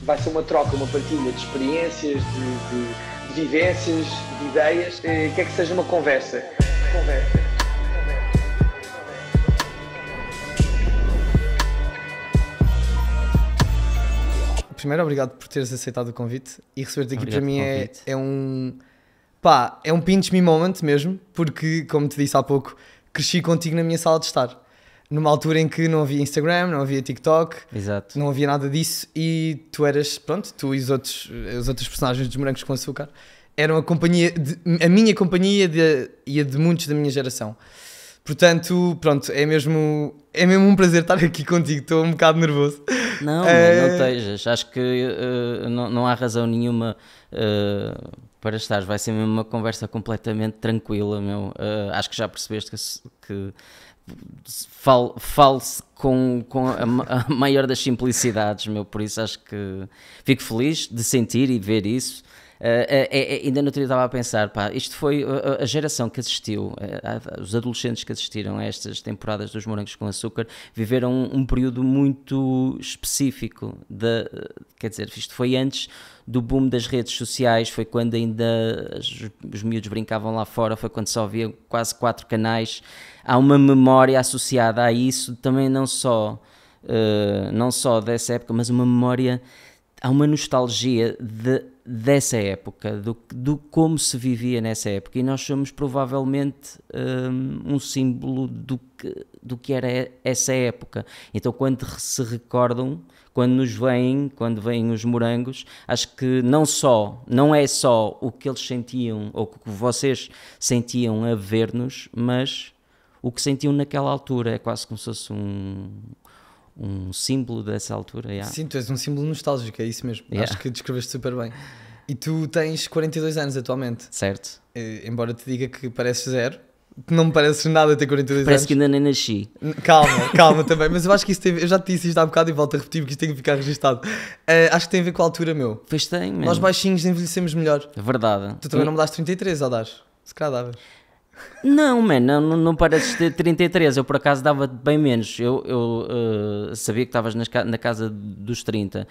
vai ser uma troca, uma partilha de experiências, de vivências, de ideias, quer que seja uma conversa. Primeiro, obrigado por teres aceitado o convite e receber-te aqui. Para mim é um pinch me moment mesmo, porque, como te disse há pouco, cresci contigo na minha sala de estar. Numa altura em que não havia Instagram, não havia TikTok, Exato. Não havia nada disso, e tu eras, pronto, tu e os outros personagens dos Morangos com Açúcar eram a minha companhia e a de muitos da minha geração. Portanto, pronto, é mesmo um prazer estar aqui contigo, estou um bocado nervoso. Não estejas, acho que não há razão nenhuma para estares, vai ser mesmo uma conversa completamente tranquila, meu. Acho que já percebeste que falo-se com a maior das simplicidades, meu, por isso acho que fico feliz de sentir e ver isso. Ainda no outro dia estava a pensar, pá, isto foi a geração que assistiu, os adolescentes que assistiram a estas temporadas dos Morangos com Açúcar viveram um período muito específico, quer dizer, isto foi antes do boom das redes sociais, foi quando ainda os miúdos brincavam lá fora, foi quando só havia quase 4 canais. Há uma memória associada a isso, também não só dessa época, mas uma memória, há uma nostalgia dessa época, do como se vivia nessa época, e nós somos provavelmente um símbolo do que era essa época. Então quando se recordam, quando vêm os Morangos, acho que não é só o que eles sentiam, ou o que vocês sentiam a ver-nos, mas o que sentiam naquela altura, é quase como se fosse um símbolo dessa altura. Yeah. Sim, tu és um símbolo nostálgico, é isso mesmo. Yeah. Acho que descreveste super bem. E tu tens 42 anos atualmente. Certo. Embora te diga que pareces zero, não me pareces nada ter 42 anos. Parece que ainda nem nasci. Calma também, mas eu acho que isso eu já te disse isto há bocado e volto a repetir porque isto tem que ficar registado. Acho que tem a ver com a altura, meu. Pois tem, mesmo. Nós baixinhos envelhecemos melhor. Verdade. Tu também não me das 33, ou dás? Se calhar davas. Não, não pareces ter 33, eu por acaso dava bem menos, eu sabia que estavas na casa dos 30,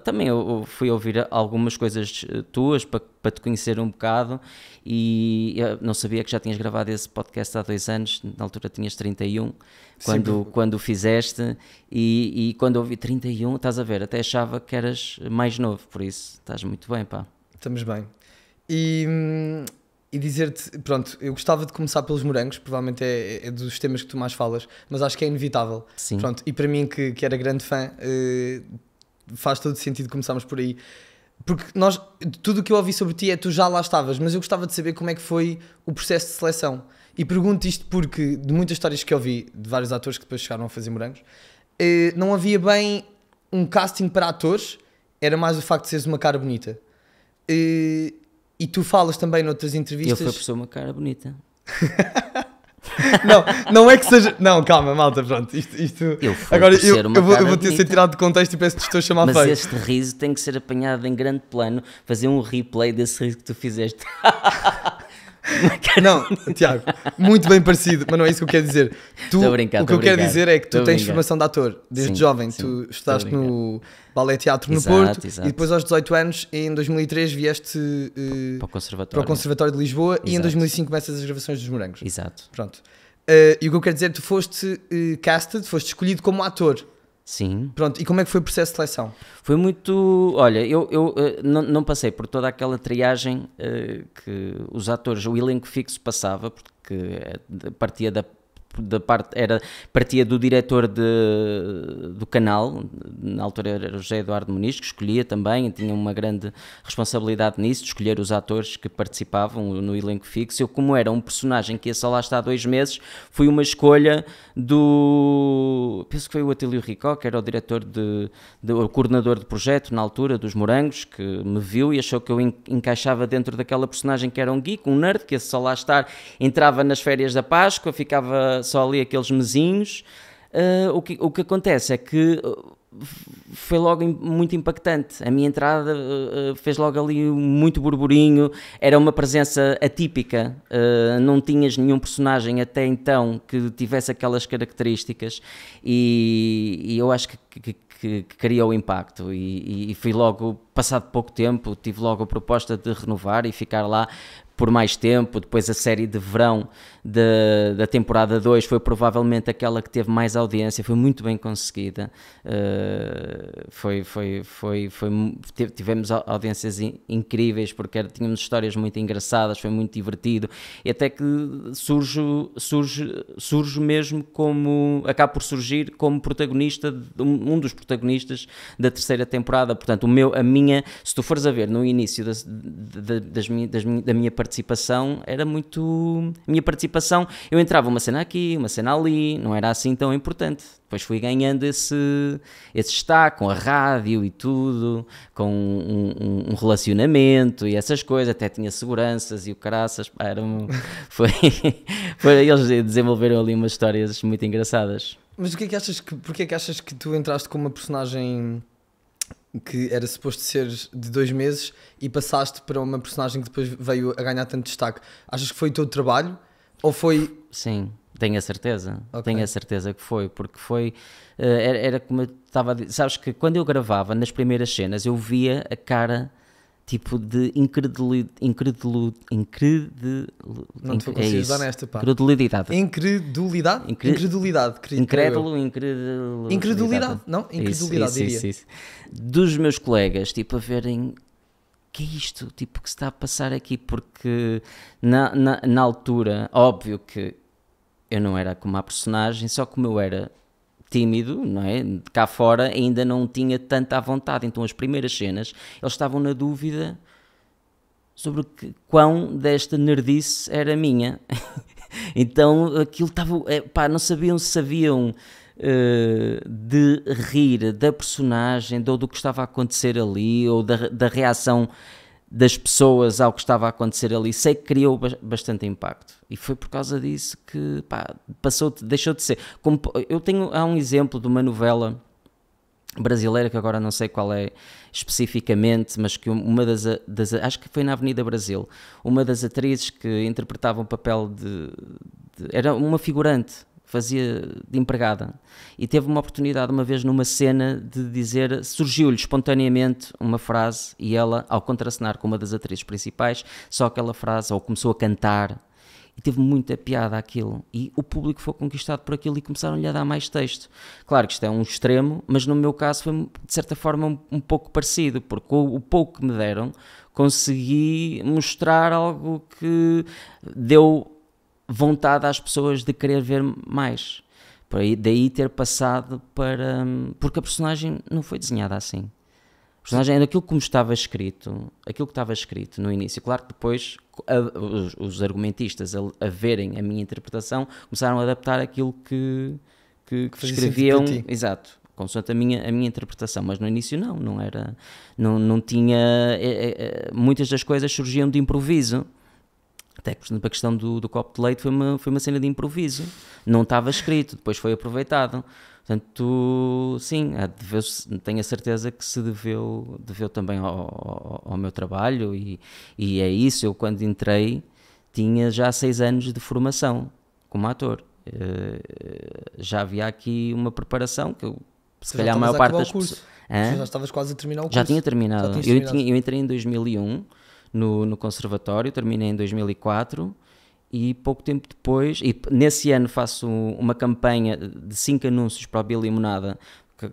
também eu fui ouvir algumas coisas tuas para te conhecer um bocado, e eu não sabia que já tinhas gravado esse podcast há 2 anos, na altura tinhas 31, quando o fizeste, e quando ouvi 31, estás a ver, até achava que eras mais novo, por isso estás muito bem, pá. Estamos bem. E dizer-te, pronto, eu gostava de começar pelos Morangos, provavelmente é dos temas que tu mais falas, mas acho que é inevitável. Sim. Pronto, e para mim que era grande fã, faz todo sentido começarmos por aí. Porque tudo o que eu ouvi sobre ti tu já lá estavas, mas eu gostava de saber como é que foi o processo de seleção. E pergunto isto porque, de muitas histórias que eu ouvi, de vários atores que depois chegaram a fazer Morangos, não havia bem um casting para atores, era mais o facto de seres uma cara bonita. E tu falas também noutras entrevistas... Eu fui por ser uma cara bonita. não é que seja... Não, calma, malta, pronto. Isto... Agora eu vou ter de ser tirado de contexto e peço que te estou a chamar feio. Mas este riso tem que ser apanhado em grande plano, fazer um replay desse riso que tu fizeste. Não, Tiago, muito bem parecido, mas não é isso que eu quero dizer. O que eu quero dizer é que tu tens formação de ator desde jovem. Tu estudaste no Ballet Teatro no Porto. E depois aos 18 anos, em 2003, vieste para o Conservatório de Lisboa. E em 2005 começas as gravações dos Morangos. Exato. Pronto. E o que eu quero dizer é que tu foste casted, foste escolhido como ator. Sim. Pronto, e como é que foi o processo de seleção? Foi muito... Olha, eu não passei por toda aquela triagem que os atores, o elenco fixo passava, porque partia partia do diretor do canal, na altura era o José Eduardo Muniz, que escolhia também, e tinha uma grande responsabilidade nisso, de escolher os atores que participavam no elenco fixo. Eu, como era um personagem que ia só lá estar 2 meses, fui uma escolha penso que foi o Atílio Ricó, que era o diretor o coordenador de projeto na altura dos Morangos, que me viu e achou que eu encaixava dentro daquela personagem que era um geek, um nerd, que ia só lá estar, entrava nas férias da Páscoa, ficava só ali aqueles mesinhos. O que acontece é que foi logo muito impactante. A minha entrada fez logo ali muito burburinho, era uma presença atípica, não tinhas nenhum personagem até então que tivesse aquelas características, e eu acho que que criou o impacto e fui logo, passado pouco tempo, tive logo a proposta de renovar e ficar lá por mais tempo. Depois a série de verão da temporada 2 foi provavelmente aquela que teve mais audiência, foi muito bem conseguida, tivemos audiências incríveis, porque tínhamos histórias muito engraçadas, foi muito divertido, e até que surge mesmo como, acaba por surgir como protagonista, um dos protagonistas da terceira temporada. Portanto, se tu fores a ver no início da minha participação, era muito... A minha participação, eu entrava uma cena aqui, uma cena ali, não era assim tão importante. Depois fui ganhando esse destaque com a rádio e tudo, com um relacionamento e essas coisas, até tinha seguranças e o caraças, eles desenvolveram ali umas histórias muito engraçadas. Mas porque é que achas que tu entraste com uma personagem que era suposto ser de 2 meses e passaste para uma personagem que depois veio a ganhar tanto destaque? Achas que foi o teu trabalho ou foi... Sim, tenho a certeza. Okay. Tenho a certeza que foi, porque foi... Era como eu estava a dizer, sabes que quando eu gravava nas primeiras cenas eu via a cara tipo de incredulidade. Não te vou conseguir usar nesta, pá. Incredulidade. Incredulidade. Incredulidade, não? Incredulidade, diria. Isso. Dos meus colegas, tipo, a verem... que é isto, tipo, que se está a passar aqui? Porque na altura, óbvio que eu não era como a personagem, só como eu era tímido, não é? Cá fora ainda não tinha tanta vontade, então as primeiras cenas, eles estavam na dúvida sobre quão desta nerdice era minha. Então aquilo estava, não sabiam se sabiam de rir da personagem, ou do que estava a acontecer ali, ou da reação das pessoas ao que estava a acontecer ali. Sei que criou bastante impacto, e foi por causa disso que deixou de ser. Há um exemplo de uma novela brasileira, que agora não sei qual é especificamente, mas que uma das acho que foi na Avenida Brasil, uma das atrizes que interpretava um papel era uma figurante, fazia de empregada, e teve uma oportunidade uma vez numa cena de dizer, surgiu-lhe espontaneamente uma frase, e ela, ao contracenar com uma das atrizes principais, só aquela frase, ou começou a cantar, e teve muita piada aquilo, e o público foi conquistado por aquilo e começaram-lhe a dar mais texto. Claro que isto é um extremo, mas no meu caso foi de certa forma um pouco parecido, porque o pouco que me deram, consegui mostrar algo que deu vontade às pessoas de querer ver mais. Daí ter passado para... Porque a personagem não foi desenhada assim. A personagem era aquilo que estava escrito no início. Claro que depois os argumentistas a verem a minha interpretação começaram a adaptar aquilo que escreviam. Exato. Consoante a minha interpretação, mas no início não era... Não tinha... muitas das coisas surgiam de improviso. Até que, por exemplo, a questão do copo de leite foi uma cena de improviso, não estava escrito, depois foi aproveitado. Portanto, sim, tenho a certeza que se deveu também ao meu trabalho, e é isso. Eu, quando entrei, tinha já 6 anos de formação como ator. Já havia aqui uma preparação que se calhar a maior parte das pessoas... Já estavas quase a terminar o curso? Já tinha terminado. Eu entrei em 2001. No conservatório, terminei em 2004, e pouco tempo depois, e nesse ano faço uma campanha de 5 anúncios para o Bilimonada,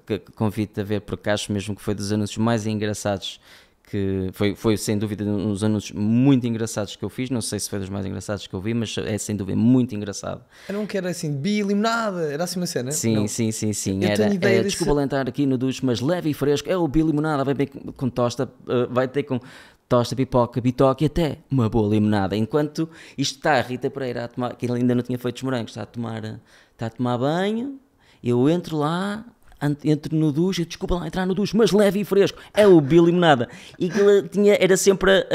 que convido-te a ver, porque acho mesmo que foi dos anúncios mais engraçados, que foi sem dúvida um dos anúncios muito engraçados que eu fiz. Não sei se foi dos mais engraçados que eu vi, mas é sem dúvida muito engraçado. Era um que era assim, Bilimonada, era assim uma cena? Sim. Era desculpa lá entrar aqui no duche, mas leve e fresco, é o Bilimonada, vai bem com tosta, vai ter com... tosta, pipoca, bitoque e até uma boa limonada. Enquanto isto está a Rita Pereira a tomar, que ele ainda não tinha feito os morangos, está a tomar banho, eu entro lá, entro no duche, desculpa lá entrar no duche, mas leve e fresco, é o Bilimonada. E que era sempre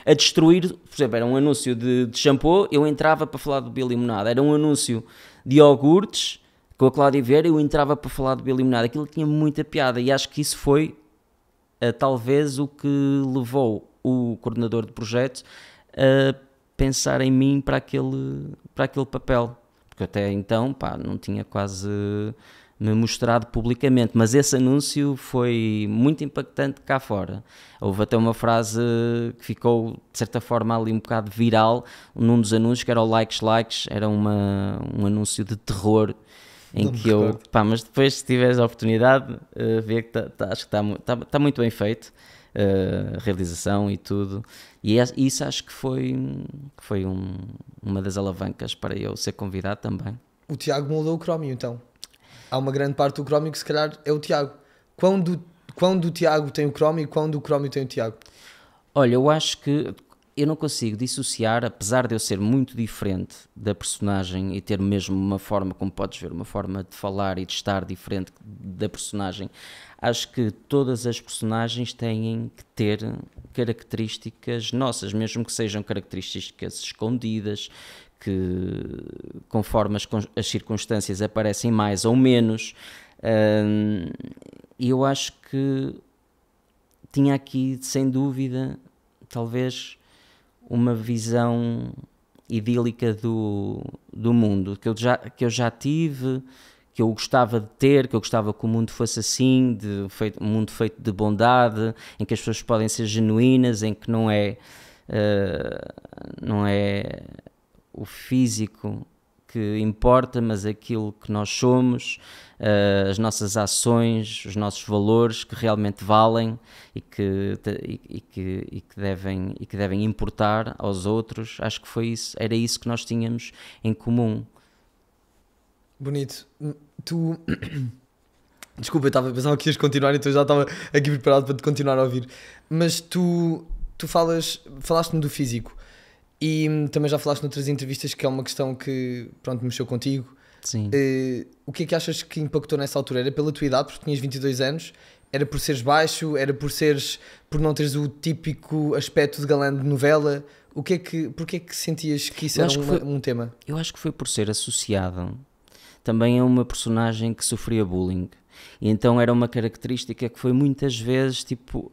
a destruir. Por exemplo, era um anúncio de shampoo, eu entrava para falar do Bilimonada. Era um anúncio de iogurtes com a Cláudia Vieira, eu entrava para falar do Bilimonada. Aquilo tinha muita piada, e acho que isso foi talvez o que levou o coordenador de projeto a pensar em mim para aquele papel, porque até então não tinha quase me mostrado publicamente, mas esse anúncio foi muito impactante cá fora. Houve até uma frase que ficou, de certa forma, ali um bocado viral, num dos anúncios, que era o Likes, era um anúncio de terror, em que eu... Pá, mas depois, se tiveres a oportunidade, ver que acho que está muito bem feito, a realização e tudo, e isso acho que foi uma das alavancas para eu ser convidado também. O Tiago moldou o Crómio, então. Há uma grande parte do Crómio que se calhar é o Tiago. Quando o Tiago tem o Crómio e quando o Crómio tem o Tiago? Olha, eu acho que eu não consigo dissociar, apesar de eu ser muito diferente da personagem e ter mesmo uma forma, como podes ver, uma forma de falar e de estar diferente da personagem. Acho que todas as personagens têm que ter características nossas, mesmo que sejam características escondidas, que conforme as circunstâncias aparecem mais ou menos. E eu acho que tinha aqui, sem dúvida, talvez uma visão idílica do mundo, que eu já tive, que eu gostava de ter, que eu gostava que o mundo fosse assim, um mundo feito de bondade, em que as pessoas podem ser genuínas, em que não é o físico que importa, mas aquilo que nós somos, as nossas ações, os nossos valores que realmente valem e que devem importar aos outros. Acho que era isso que nós tínhamos em comum. Bonito. Desculpa, eu pensava que ias continuar, então já estava aqui preparado para te continuar a ouvir. Mas tu falaste-me do físico. E também já falaste noutras entrevistas que é uma questão que, pronto, mexeu contigo. Sim. O que é que achas que impactou nessa altura? Era pela tua idade, porque tinhas 22 anos? Era por seres baixo? Era por não teres o típico aspecto de galã de novela? Porquê é que sentias que isso era um tema? Eu acho que foi por ser associado também a uma personagem que sofria bullying. E então era uma característica que foi muitas vezes tipo,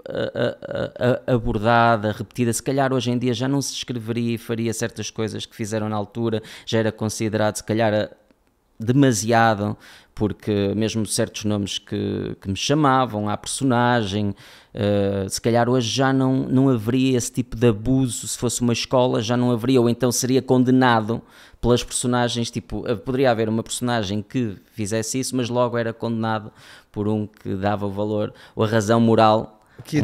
abordada, repetida. Se calhar hoje em dia já não se escreveria e faria certas coisas que fizeram na altura, já era considerado se calhar demasiado, porque mesmo certos nomes que me chamavam à personagem, se calhar hoje já não haveria esse tipo de abuso. Se fosse uma escola já não haveria, ou então seria condenado pelas personagens, tipo, poderia haver uma personagem que fizesse isso, mas logo era condenado por um que dava o valor ou a razão moral que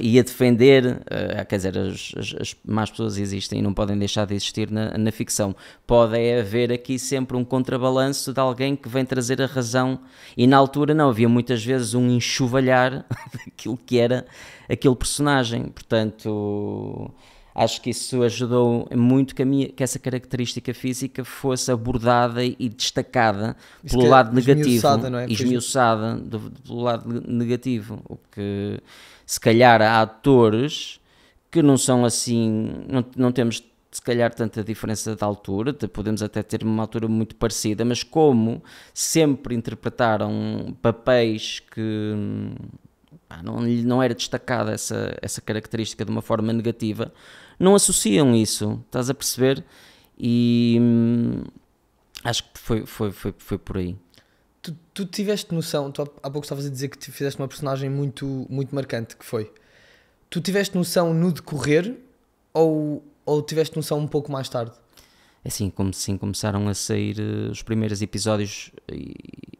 ia defender, quer dizer, as más pessoas existem e não podem deixar de existir na ficção. Pode haver aqui sempre um contrabalanço de alguém que vem trazer a razão, e na altura não, havia muitas vezes um enxovalhar daquilo que era aquele personagem. Portanto, acho que isso ajudou muito que essa característica física fosse abordada e destacada pelo lado negativo, esmiuçada pelo lado negativo, o que se calhar há atores que não são assim, não temos se calhar tanta diferença de altura, podemos até ter uma altura muito parecida, mas como sempre interpretaram papéis que não era destacada essa característica de uma forma negativa, não associam isso, estás a perceber? E acho que foi por aí. Tu tiveste noção, há pouco estavas a dizer que fizeste uma personagem muito, muito marcante, que foi. Tu tiveste noção no decorrer ou tiveste noção um pouco mais tarde? Assim, começaram a sair os primeiros episódios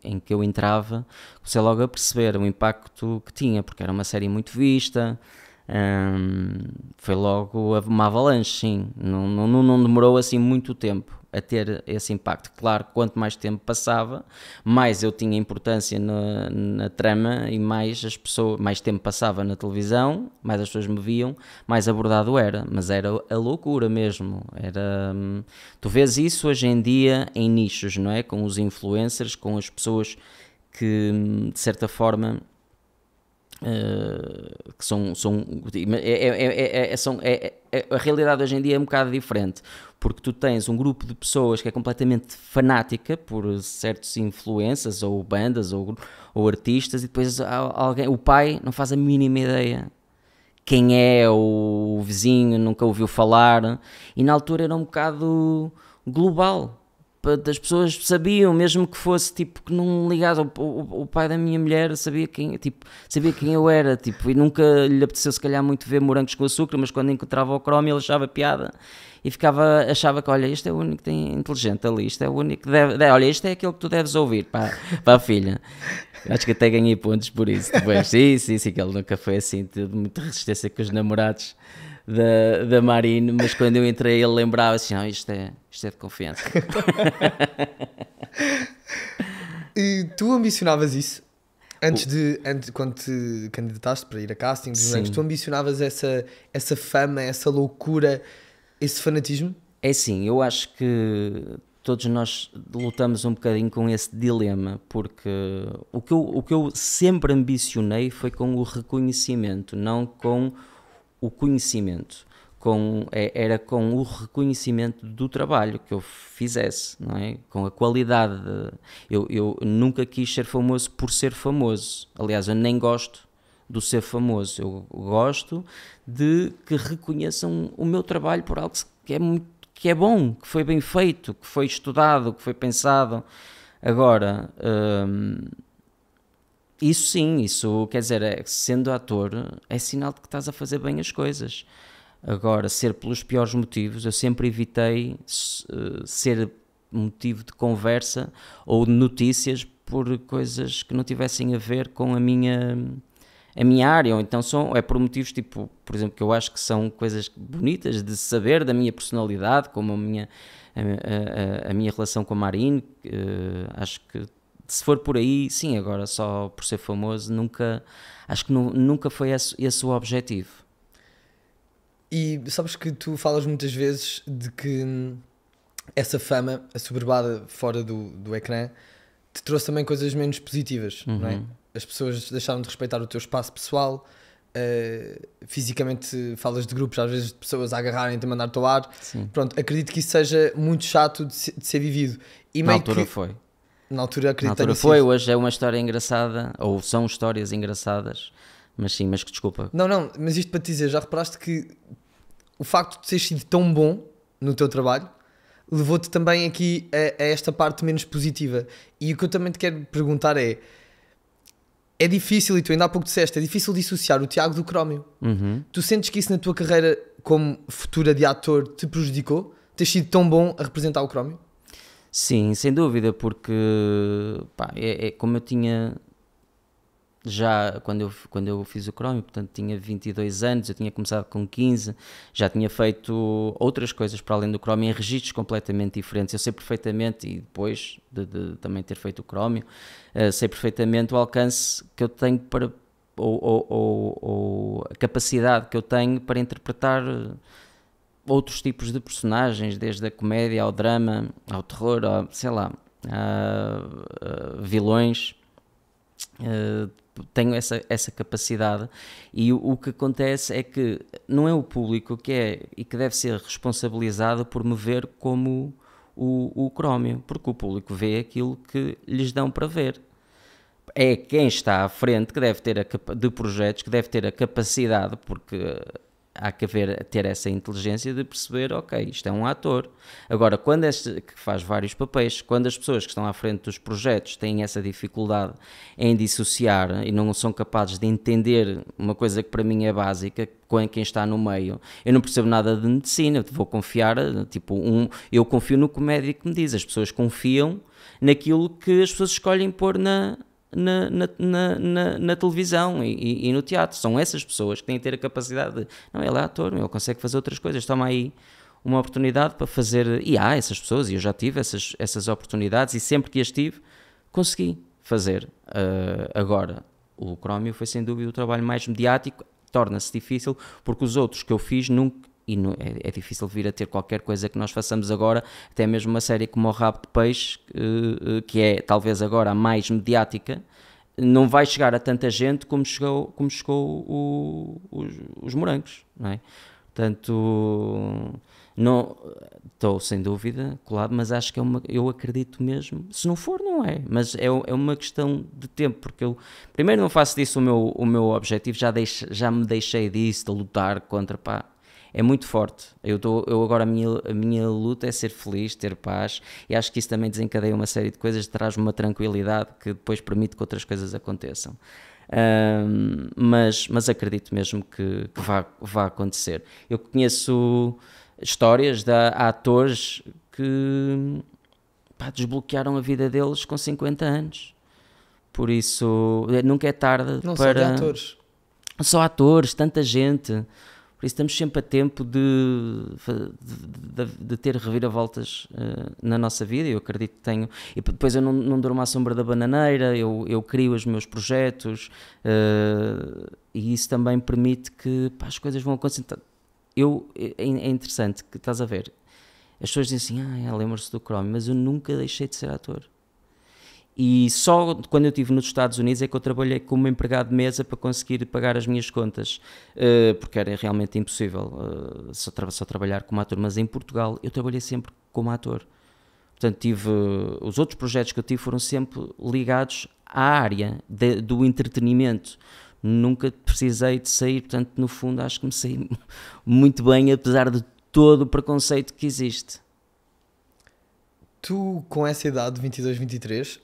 em que eu entrava, comecei logo a perceber o impacto que tinha, porque era uma série muito vista. Foi logo uma avalanche, sim. Não demorou assim muito tempo a ter esse impacto. Claro, quanto mais tempo passava, mais eu tinha importância na trama e mais tempo passava na televisão, mais as pessoas me viam, mais abordado era. Mas era a loucura mesmo. Tu vês isso hoje em dia em nichos, não é? Com os influencers, com as pessoas que de certa forma que a realidade hoje em dia é um bocado diferente, porque tu tens um grupo de pessoas que é completamente fanática por certos influencers ou bandas ou artistas, e depois o pai não faz a mínima ideia quem é, o vizinho nunca ouviu falar, e na altura era um bocado global. as pessoas sabiam, mesmo que fosse tipo que não ligasse, o pai da minha mulher sabia quem eu era, tipo, e nunca lhe apeteceu se calhar muito ver morangos com açúcar, mas quando encontrava o Chromie ele achava piada e achava que, olha, este é o único que tem inteligente ali, isto é o único que olha, este é aquele que tu deves ouvir para a filha. Acho que até ganhei pontos por isso depois. Sim, que ele nunca foi assim, teve muita resistência com os namorados da Marine, mas quando eu entrei ele lembrava assim, isto é de confiança. E tu ambicionavas isso? Antes quando te candidataste para ir a casting dos morangos, tu ambicionavas essa fama, essa loucura, esse fanatismo? É sim, eu acho que todos nós lutamos um bocadinho com esse dilema, porque o que eu sempre ambicionei foi com o reconhecimento, não com o conhecimento. Era com o reconhecimento do trabalho que eu fizesse, não é? Com a qualidade. Eu nunca quis ser famoso por ser famoso. Aliás, eu nem gosto do ser famoso. Eu gosto de que reconheçam o meu trabalho por algo que é bom, que foi bem feito, que foi estudado, que foi pensado. Agora, isso sim, isso quer dizer, sendo ator, é sinal de que estás a fazer bem as coisas. Agora, ser pelos piores motivos, eu sempre evitei ser motivo de conversa ou de notícias por coisas que não tivessem a ver com a minha área, ou então é por motivos tipo, por exemplo, que eu acho que são coisas bonitas de saber da minha personalidade, como a minha relação com a Marine, acho que se for por aí, sim, agora só por ser famoso, acho que nunca foi esse o objetivo. E sabes que tu falas muitas vezes de que essa fama, assoberbada fora do ecrã, te trouxe também coisas menos positivas, não é? As pessoas deixaram de respeitar o teu espaço pessoal, fisicamente falas de grupos, às vezes de pessoas a agarrarem-te a mandar-te ao ar. Sim. Pronto, acredito que isso seja muito chato de ser vivido. E na altura foi. Na altura acredito que tenha sido. Hoje é uma história engraçada, ou são histórias engraçadas, mas sim, mas que desculpa. Não, mas isto para te dizer, já reparaste que o facto de teres sido tão bom no teu trabalho levou-te também aqui a esta parte menos positiva. E o que eu também te quero perguntar é difícil, e tu ainda há pouco disseste, é difícil dissociar o Tiago do Chromio. Tu sentes que isso na tua carreira como futura de ator te prejudicou? Teres sido tão bom a representar o Chromio? Sim, sem dúvida, porque como eu tinha já quando eu fiz o Chromio, portanto tinha 22 anos, eu tinha começado com 15, já tinha feito outras coisas para além do Chromio em registros completamente diferentes. Eu sei perfeitamente, e depois de também ter feito o Chromio, sei perfeitamente o alcance que eu tenho para, ou a capacidade que eu tenho para interpretar outros tipos de personagens, desde a comédia ao drama, ao terror, sei lá, a vilões. Tenho essa capacidade, e o que acontece é que não é o público que é e que deve ser responsabilizado por me ver como o Chromio, porque o público vê aquilo que lhes dão para ver. É quem está à frente que deve ter de projetos, que deve ter a capacidade, porque há que ter essa inteligência de perceber, ok, isto é um ator. Agora, quando que faz vários papéis, quando as pessoas que estão à frente dos projetos têm essa dificuldade em dissociar e não são capazes de entender uma coisa que para mim é básica, com quem está no meio, eu não percebo nada de medicina, eu vou confiar, eu confio no que o médico me diz, as pessoas confiam naquilo que as pessoas escolhem pôr na televisão e no teatro. São essas pessoas que têm que ter a capacidade de, não, ele é ator, ele consegue fazer outras coisas, toma aí uma oportunidade para fazer, e há essas pessoas, e eu já tive essas oportunidades, e sempre que as tive, consegui fazer. Agora, o Chromio foi sem dúvida o trabalho mais mediático, torna-se difícil, porque os outros que eu fiz nunca, e é difícil vir a ter qualquer coisa que nós façamos agora, até mesmo uma série como o Rabo de Peixe, que é talvez agora a mais mediática, não vai chegar a tanta gente como chegou os morangos, não é? Portanto, não estou sem dúvida colado, mas acho que eu acredito mesmo, se não for, não é, mas é uma questão de tempo, porque eu primeiro não faço disso o meu objetivo, já me deixei disso, de lutar contra, é muito forte. Eu agora a minha luta é ser feliz, ter paz, e acho que isso também desencadeia uma série de coisas, traz-me uma tranquilidade que depois permite que outras coisas aconteçam. Mas acredito mesmo que vá acontecer. Eu conheço histórias de atores que desbloquearam a vida deles com 50 anos. Por isso, nunca é tarde Não para... só de atores. Só atores, tanta gente. Por isso estamos sempre a tempo de ter reviravoltas na nossa vida. Eu acredito que tenho. E depois eu não durmo à sombra da bananeira, eu crio os meus projetos, e isso também permite que as coisas vão acontecer. É interessante que estás a ver. As pessoas dizem assim, lembra-se do Chrome, mas eu nunca deixei de ser ator. E só quando eu estive nos Estados Unidos é que eu trabalhei como empregado de mesa para conseguir pagar as minhas contas, porque era realmente impossível só trabalhar como ator. Mas em Portugal eu trabalhei sempre como ator. Portanto, os outros projetos que eu tive foram sempre ligados à área do entretenimento. Nunca precisei de sair, portanto, no fundo, acho que me saí muito bem, apesar de todo o preconceito que existe. Tu, com essa idade, 22, 23,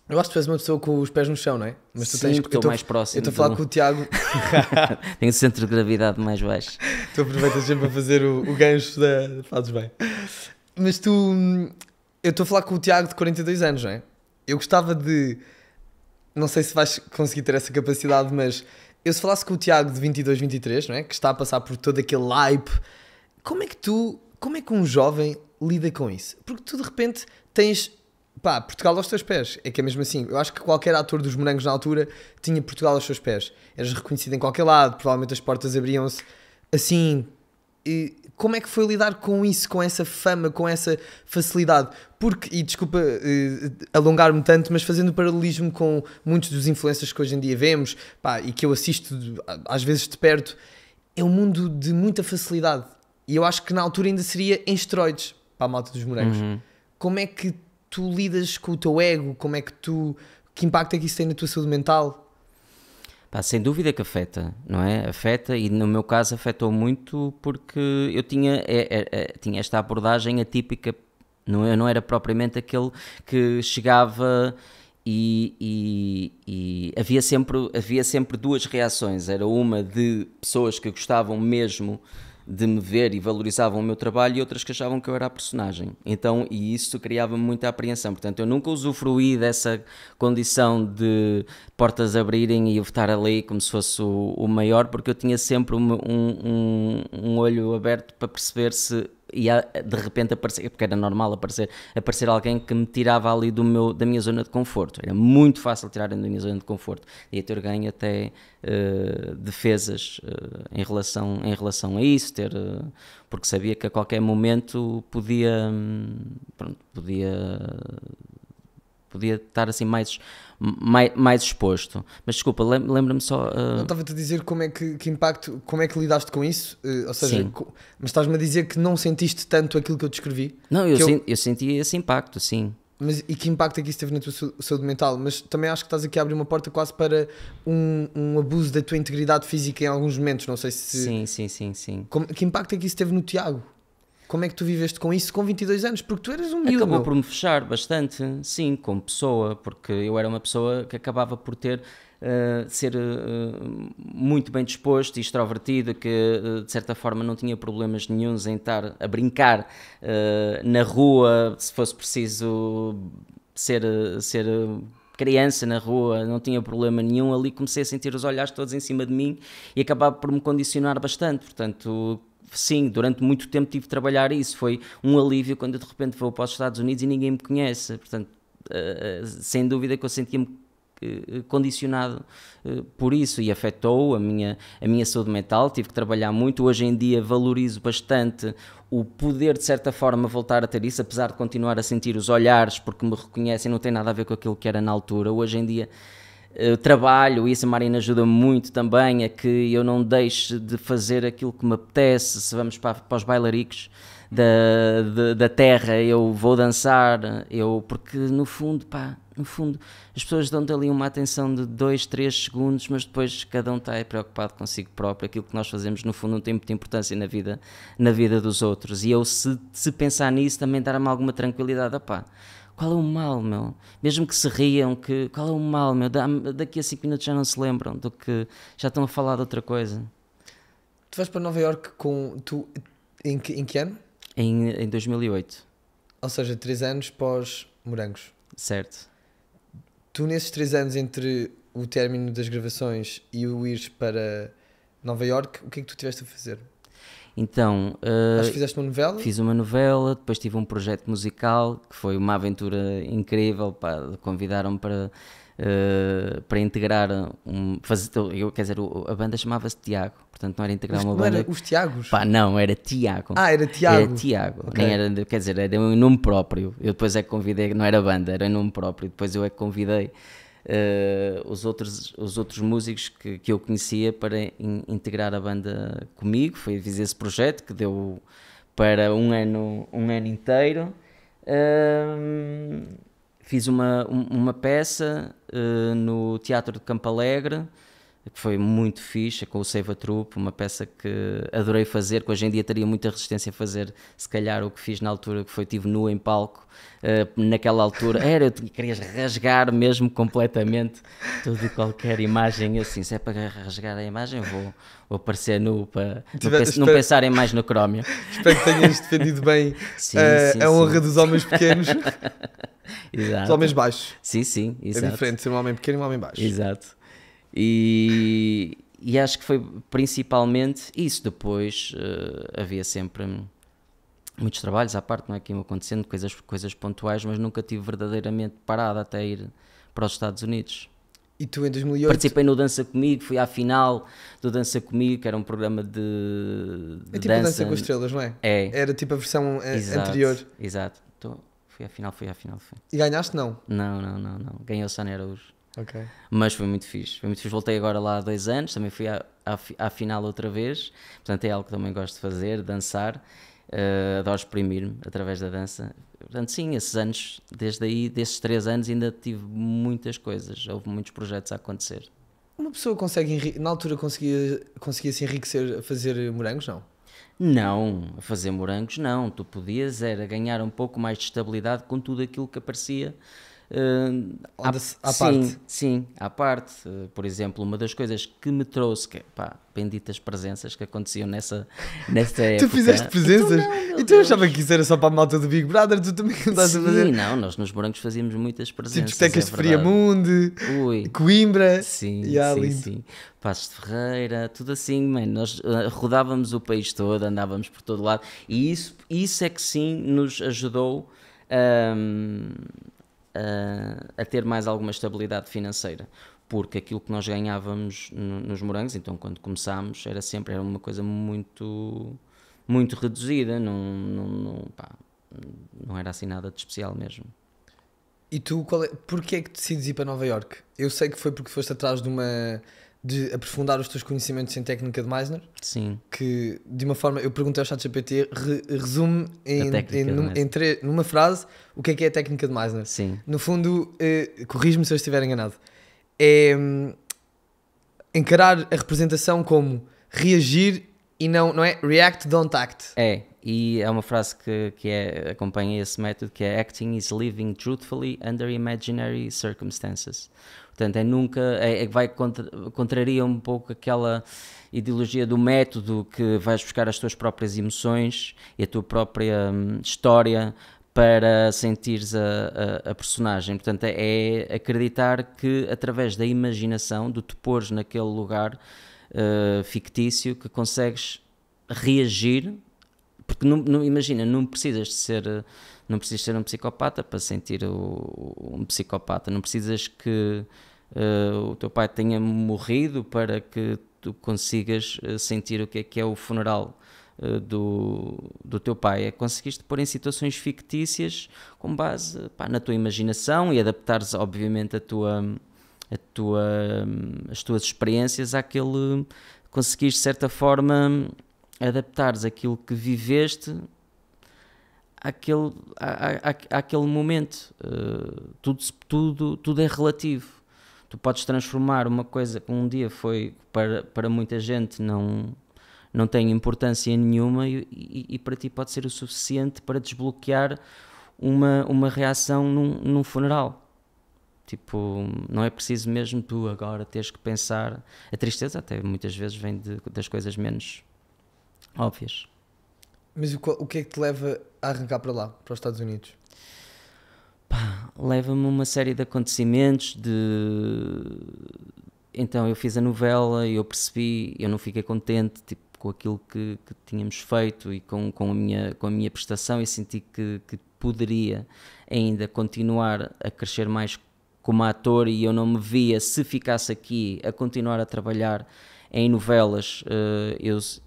eu acho que tu és uma pessoa com os pés no chão, não é? Mas tu Sim, estou mais próximo. Eu estou a falar com o Tiago. Tenho o centro de gravidade mais baixo. Tu aproveitas sempre a fazer o gancho fazes bem. Mas eu estou a falar com o Tiago de 42 anos, não é? Eu gostava de... Não sei se vais conseguir ter essa capacidade, mas eu se falasse com o Tiago de 22, 23, não é? Que está a passar por todo aquele hype, como é que um jovem lida com isso? Porque tu de repente tens... Portugal aos teus pés, é que é mesmo assim. Eu acho que qualquer ator dos Morangos na altura tinha Portugal aos seus pés. Eras reconhecido em qualquer lado, provavelmente as portas abriam-se assim. E como é que foi lidar com isso, com essa fama, com essa facilidade? Porque, e desculpa alongar-me tanto, mas fazendo o paralelismo com muitos dos influencers que hoje em dia vemos, e que eu assisto às vezes de perto, é um mundo de muita facilidade. E eu acho que na altura ainda seria em esteroides para a malta dos Morangos. Como é que tu lidas com o teu ego? Que impacto é que isso tem na tua saúde mental? Sem dúvida que afeta, não é? Afeta, e no meu caso afetou muito porque eu tinha esta abordagem atípica, eu não era propriamente aquele que chegava e havia sempre duas reações. Era uma de pessoas que gostavam mesmo de me ver e valorizavam o meu trabalho, e outras que achavam que eu era a personagem. Então, e isso criava-me muita apreensão. Portanto, eu nunca usufruí dessa condição de portas abrirem e eu estar ali como se fosse o maior, porque eu tinha sempre um olho aberto para perceber se ia de repente aparecer, porque era normal aparecer alguém que me tirava ali da minha zona de conforto. Era muito fácil tirar-me da minha zona de conforto. Ia ter ganho até defesas em relação a isso, porque sabia que a qualquer momento podia estar assim mais exposto. Mas desculpa, lembra-me só... Não, estava-te a dizer como é que impacto, como é que lidaste com isso? Ou seja, Sim. Mas estás-me a dizer que não sentiste tanto aquilo que eu descrevi? Não, eu senti esse impacto, sim. Mas e que impacto é que isso teve na tua saúde mental? Mas também acho que estás aqui a abrir uma porta quase para um abuso da tua integridade física em alguns momentos, não sei se... Sim. Que impacto é que isso teve no Tiago? Como é que tu viveste com isso com 22 anos? Porque tu eras um miúdo. Acabou por me fechar bastante, sim, como pessoa, porque eu era uma pessoa que acabava por ser muito bem disposto e extrovertido, que de certa forma não tinha problemas nenhuns em estar a brincar na rua, se fosse preciso ser criança na rua, não tinha problema nenhum. Ali comecei a sentir os olhares todos em cima de mim e acabava por me condicionar bastante. Portanto, sim, durante muito tempo tive de trabalhar isso. Foi um alívio quando eu de repente vou para os Estados Unidos e ninguém me conhece. Portanto, sem dúvida que eu sentia-me condicionado por isso, e afetou a minha saúde mental. Tive que trabalhar muito. Hoje em dia valorizo bastante o poder de certa forma voltar a ter isso, apesar de continuar a sentir os olhares porque me reconhecem. Não tem nada a ver com aquilo que era na altura. Hoje em dia trabalho, e isso a Marina ajuda-me muito também, é que eu não deixe de fazer aquilo que me apetece. Se vamos para os bailaricos, da terra, eu vou dançar, porque no fundo, as pessoas dão-te ali uma atenção de 2, 3 segundos, mas depois cada um está preocupado consigo próprio. Aquilo que nós fazemos no fundo não tem muita importância na vida dos outros, e eu se pensar nisso também dar-me alguma tranquilidade. Qual é o mal, meu? Mesmo que se riam, qual é o mal, meu? Daqui a 5 minutos já não se lembram do que já estão a falar de outra coisa. Tu vais para Nova Iorque em que ano? Em 2008. Ou seja, 3 anos pós Morangos. Certo. Tu, nesses 3 anos entre o término das gravações e o ires para Nova Iorque, o que é que tu tiveste a fazer? Então, acho que fizeste uma novela? Fiz uma novela, depois tive um projeto musical que foi uma aventura incrível. Convidaram-me para integrar a banda chamava-se Tiago, portanto não era integrar uma banda. Não era os Tiagos? Não, era Tiago. Era Tiago. Era Tiago, Okay. Nem era, era um nome próprio. Eu depois é que convidei, não era banda, era um nome próprio. Depois eu é que convidei os outros músicos que eu conhecia para integrar a banda comigo. Fiz esse projeto que deu para um ano inteiro. Fiz uma peça no Teatro de Campo Alegre, que foi muito fixe, com o Save a Troupe, uma peça que adorei fazer, que hoje em dia teria muita resistência a fazer, se calhar o que fiz na altura, que foi tive nu em palco, naquela altura, eu queria rasgar mesmo completamente toda e qualquer imagem, assim, se é para rasgar a imagem, vou aparecer nu, para não pensarem mais no crómio. Espero que tenhas defendido bem a honra dos homens pequenos. Exato. Dos homens baixos. Sim, exato. É diferente ser um homem pequeno e um homem baixo. Exato. E acho que foi principalmente isso. Depois havia sempre muitos trabalhos à parte, não é, que iam acontecendo, coisas pontuais, mas nunca tive verdadeiramente parado até ir para os Estados Unidos. E tu em 2008? Participei no Dança Comigo, fui à final do Dança Comigo, que era um programa de tipo dança. Dança com Estrelas, não é? Era tipo a versão anterior. Exato. Fui à final. E ganhaste, não? Não. Ganhei o Sónia Araújo. Ok. Mas foi muito fixe. Voltei agora lá há 2 anos, também fui à final outra vez. Portanto, é algo que também gosto de fazer, dançar. Adoro exprimir-me através da dança. Portanto, sim, esses anos, desses 3 anos, ainda tive muitas coisas. Houve muitos projetos a acontecer. Uma pessoa consegue, na altura conseguia se enriquecer a fazer morangos, não? Não, a fazer morangos não. Tu podias era ganhar um pouco mais de estabilidade com tudo aquilo que aparecia à parte. Sim, à parte. Por exemplo, uma das coisas que me trouxe, benditas presenças que aconteciam nessa época. Tu fizeste presenças? Então eu achava que isso era só para a malta do Big Brother, tu também andaste a fazer? Sim, não, nós nos morangos fazíamos muitas presenças. Tipo discotecas de Friamundo, Coimbra. Sim. Passos de Ferreira, tudo assim, mano. Nós rodávamos o país todo, andávamos por todo lado, e isso é que sim nos ajudou a ter mais alguma estabilidade financeira, porque aquilo que nós ganhávamos nos morangos, então quando começámos, era uma coisa muito, muito reduzida, não era assim nada de especial mesmo. E tu, porquê é que decides ir para Nova Iorque? Eu sei que foi porque foste atrás de aprofundar os teus conhecimentos em técnica de Meisner. Sim. Que, de uma forma, eu perguntei ao ChatGPT, resume numa frase o que é a técnica de Meisner. Sim. No fundo, corrige-me se eu estiver enganado, é encarar a representação como reagir e não é react, don't act. E é uma frase que acompanha esse método, que é acting is living truthfully under imaginary circumstances. Portanto, contraria um pouco aquela ideologia do método, que vais buscar as tuas próprias emoções e a tua própria história para sentires a personagem. Portanto, é acreditar que através da imaginação, de te pôres naquele lugar fictício, que consegues reagir. Porque imagina, não precisas ser um psicopata para sentir um psicopata, não precisas que o teu pai tenha morrido para que tu consigas sentir o que é o funeral do teu pai. Conseguiste pôr em situações fictícias com base na tua imaginação e adaptares obviamente as tuas experiências conseguiste de certa forma adaptares aquilo que viveste àquele momento. Tudo é relativo. Tu podes transformar uma coisa que um dia foi, para muita gente, não tem importância nenhuma e para ti pode ser o suficiente para desbloquear uma reação num funeral. Tipo, não é preciso mesmo tu agora teres que pensar. A tristeza até muitas vezes vem das coisas menos óbvias. Mas o que é que te leva a arrancar para lá, para os Estados Unidos? Leva-me uma série de acontecimentos Então eu fiz a novela e eu percebi, eu não fiquei contente tipo, com aquilo que tínhamos feito e com a minha prestação, e senti que poderia ainda continuar a crescer mais como ator, e eu não me via, se ficasse aqui a continuar a trabalhar em novelas,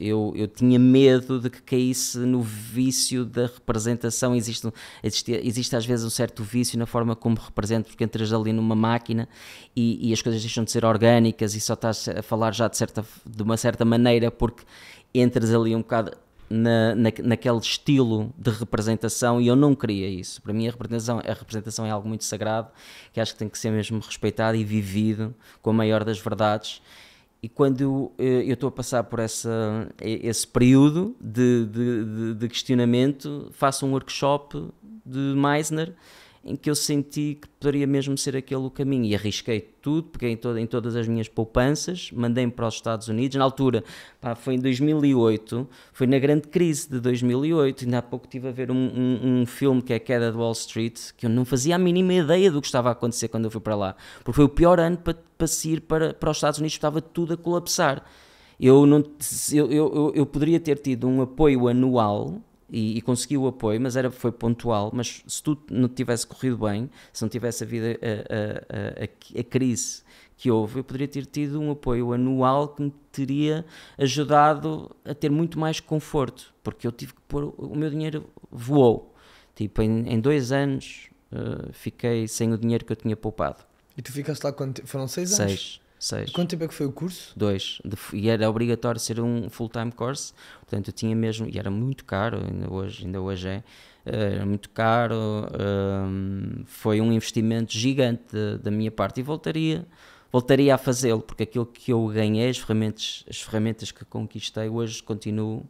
eu tinha medo de que caísse no vício da representação. Existe às vezes um certo vício na forma como represento, porque entras ali numa máquina e as coisas deixam de ser orgânicas e só estás a falar já de uma certa maneira, porque entras ali um bocado naquele estilo de representação, e eu não queria isso. Para mim a representação é algo muito sagrado, que acho que tem que ser mesmo respeitado e vivido com a maior das verdades. E quando eu estou a passar por esse período de questionamento, faço um workshop de Meisner em que eu senti que poderia mesmo ser aquele o caminho, e arrisquei tudo, peguei em todas as minhas poupanças, mandei-me para os Estados Unidos. Na altura, foi em 2008, foi na grande crise de 2008, ainda há pouco estive a ver um filme que é A Queda de Wall Street, que eu não fazia a mínima ideia do que estava a acontecer quando eu fui para lá, porque foi o pior ano para se ir para os Estados Unidos, estava tudo a colapsar. Eu poderia ter tido um apoio anual, e consegui o apoio, mas foi pontual. Mas se tudo não tivesse corrido bem, se não tivesse havido a crise que houve, eu poderia ter tido um apoio anual que me teria ajudado a ter muito mais conforto, porque eu tive que pôr, o meu dinheiro voou, tipo em 2 anos fiquei sem o dinheiro que eu tinha poupado. E tu ficaste lá quanto tempo? Foram 6 anos? 6. Quanto tempo é que foi o curso? 2. E era obrigatório ser um full-time course, portanto eu tinha mesmo, e era muito caro, ainda hoje é, era muito caro, foi um investimento gigante da minha parte, e voltaria a fazê-lo, porque aquilo que eu ganhei, as ferramentas que conquistei, hoje continuo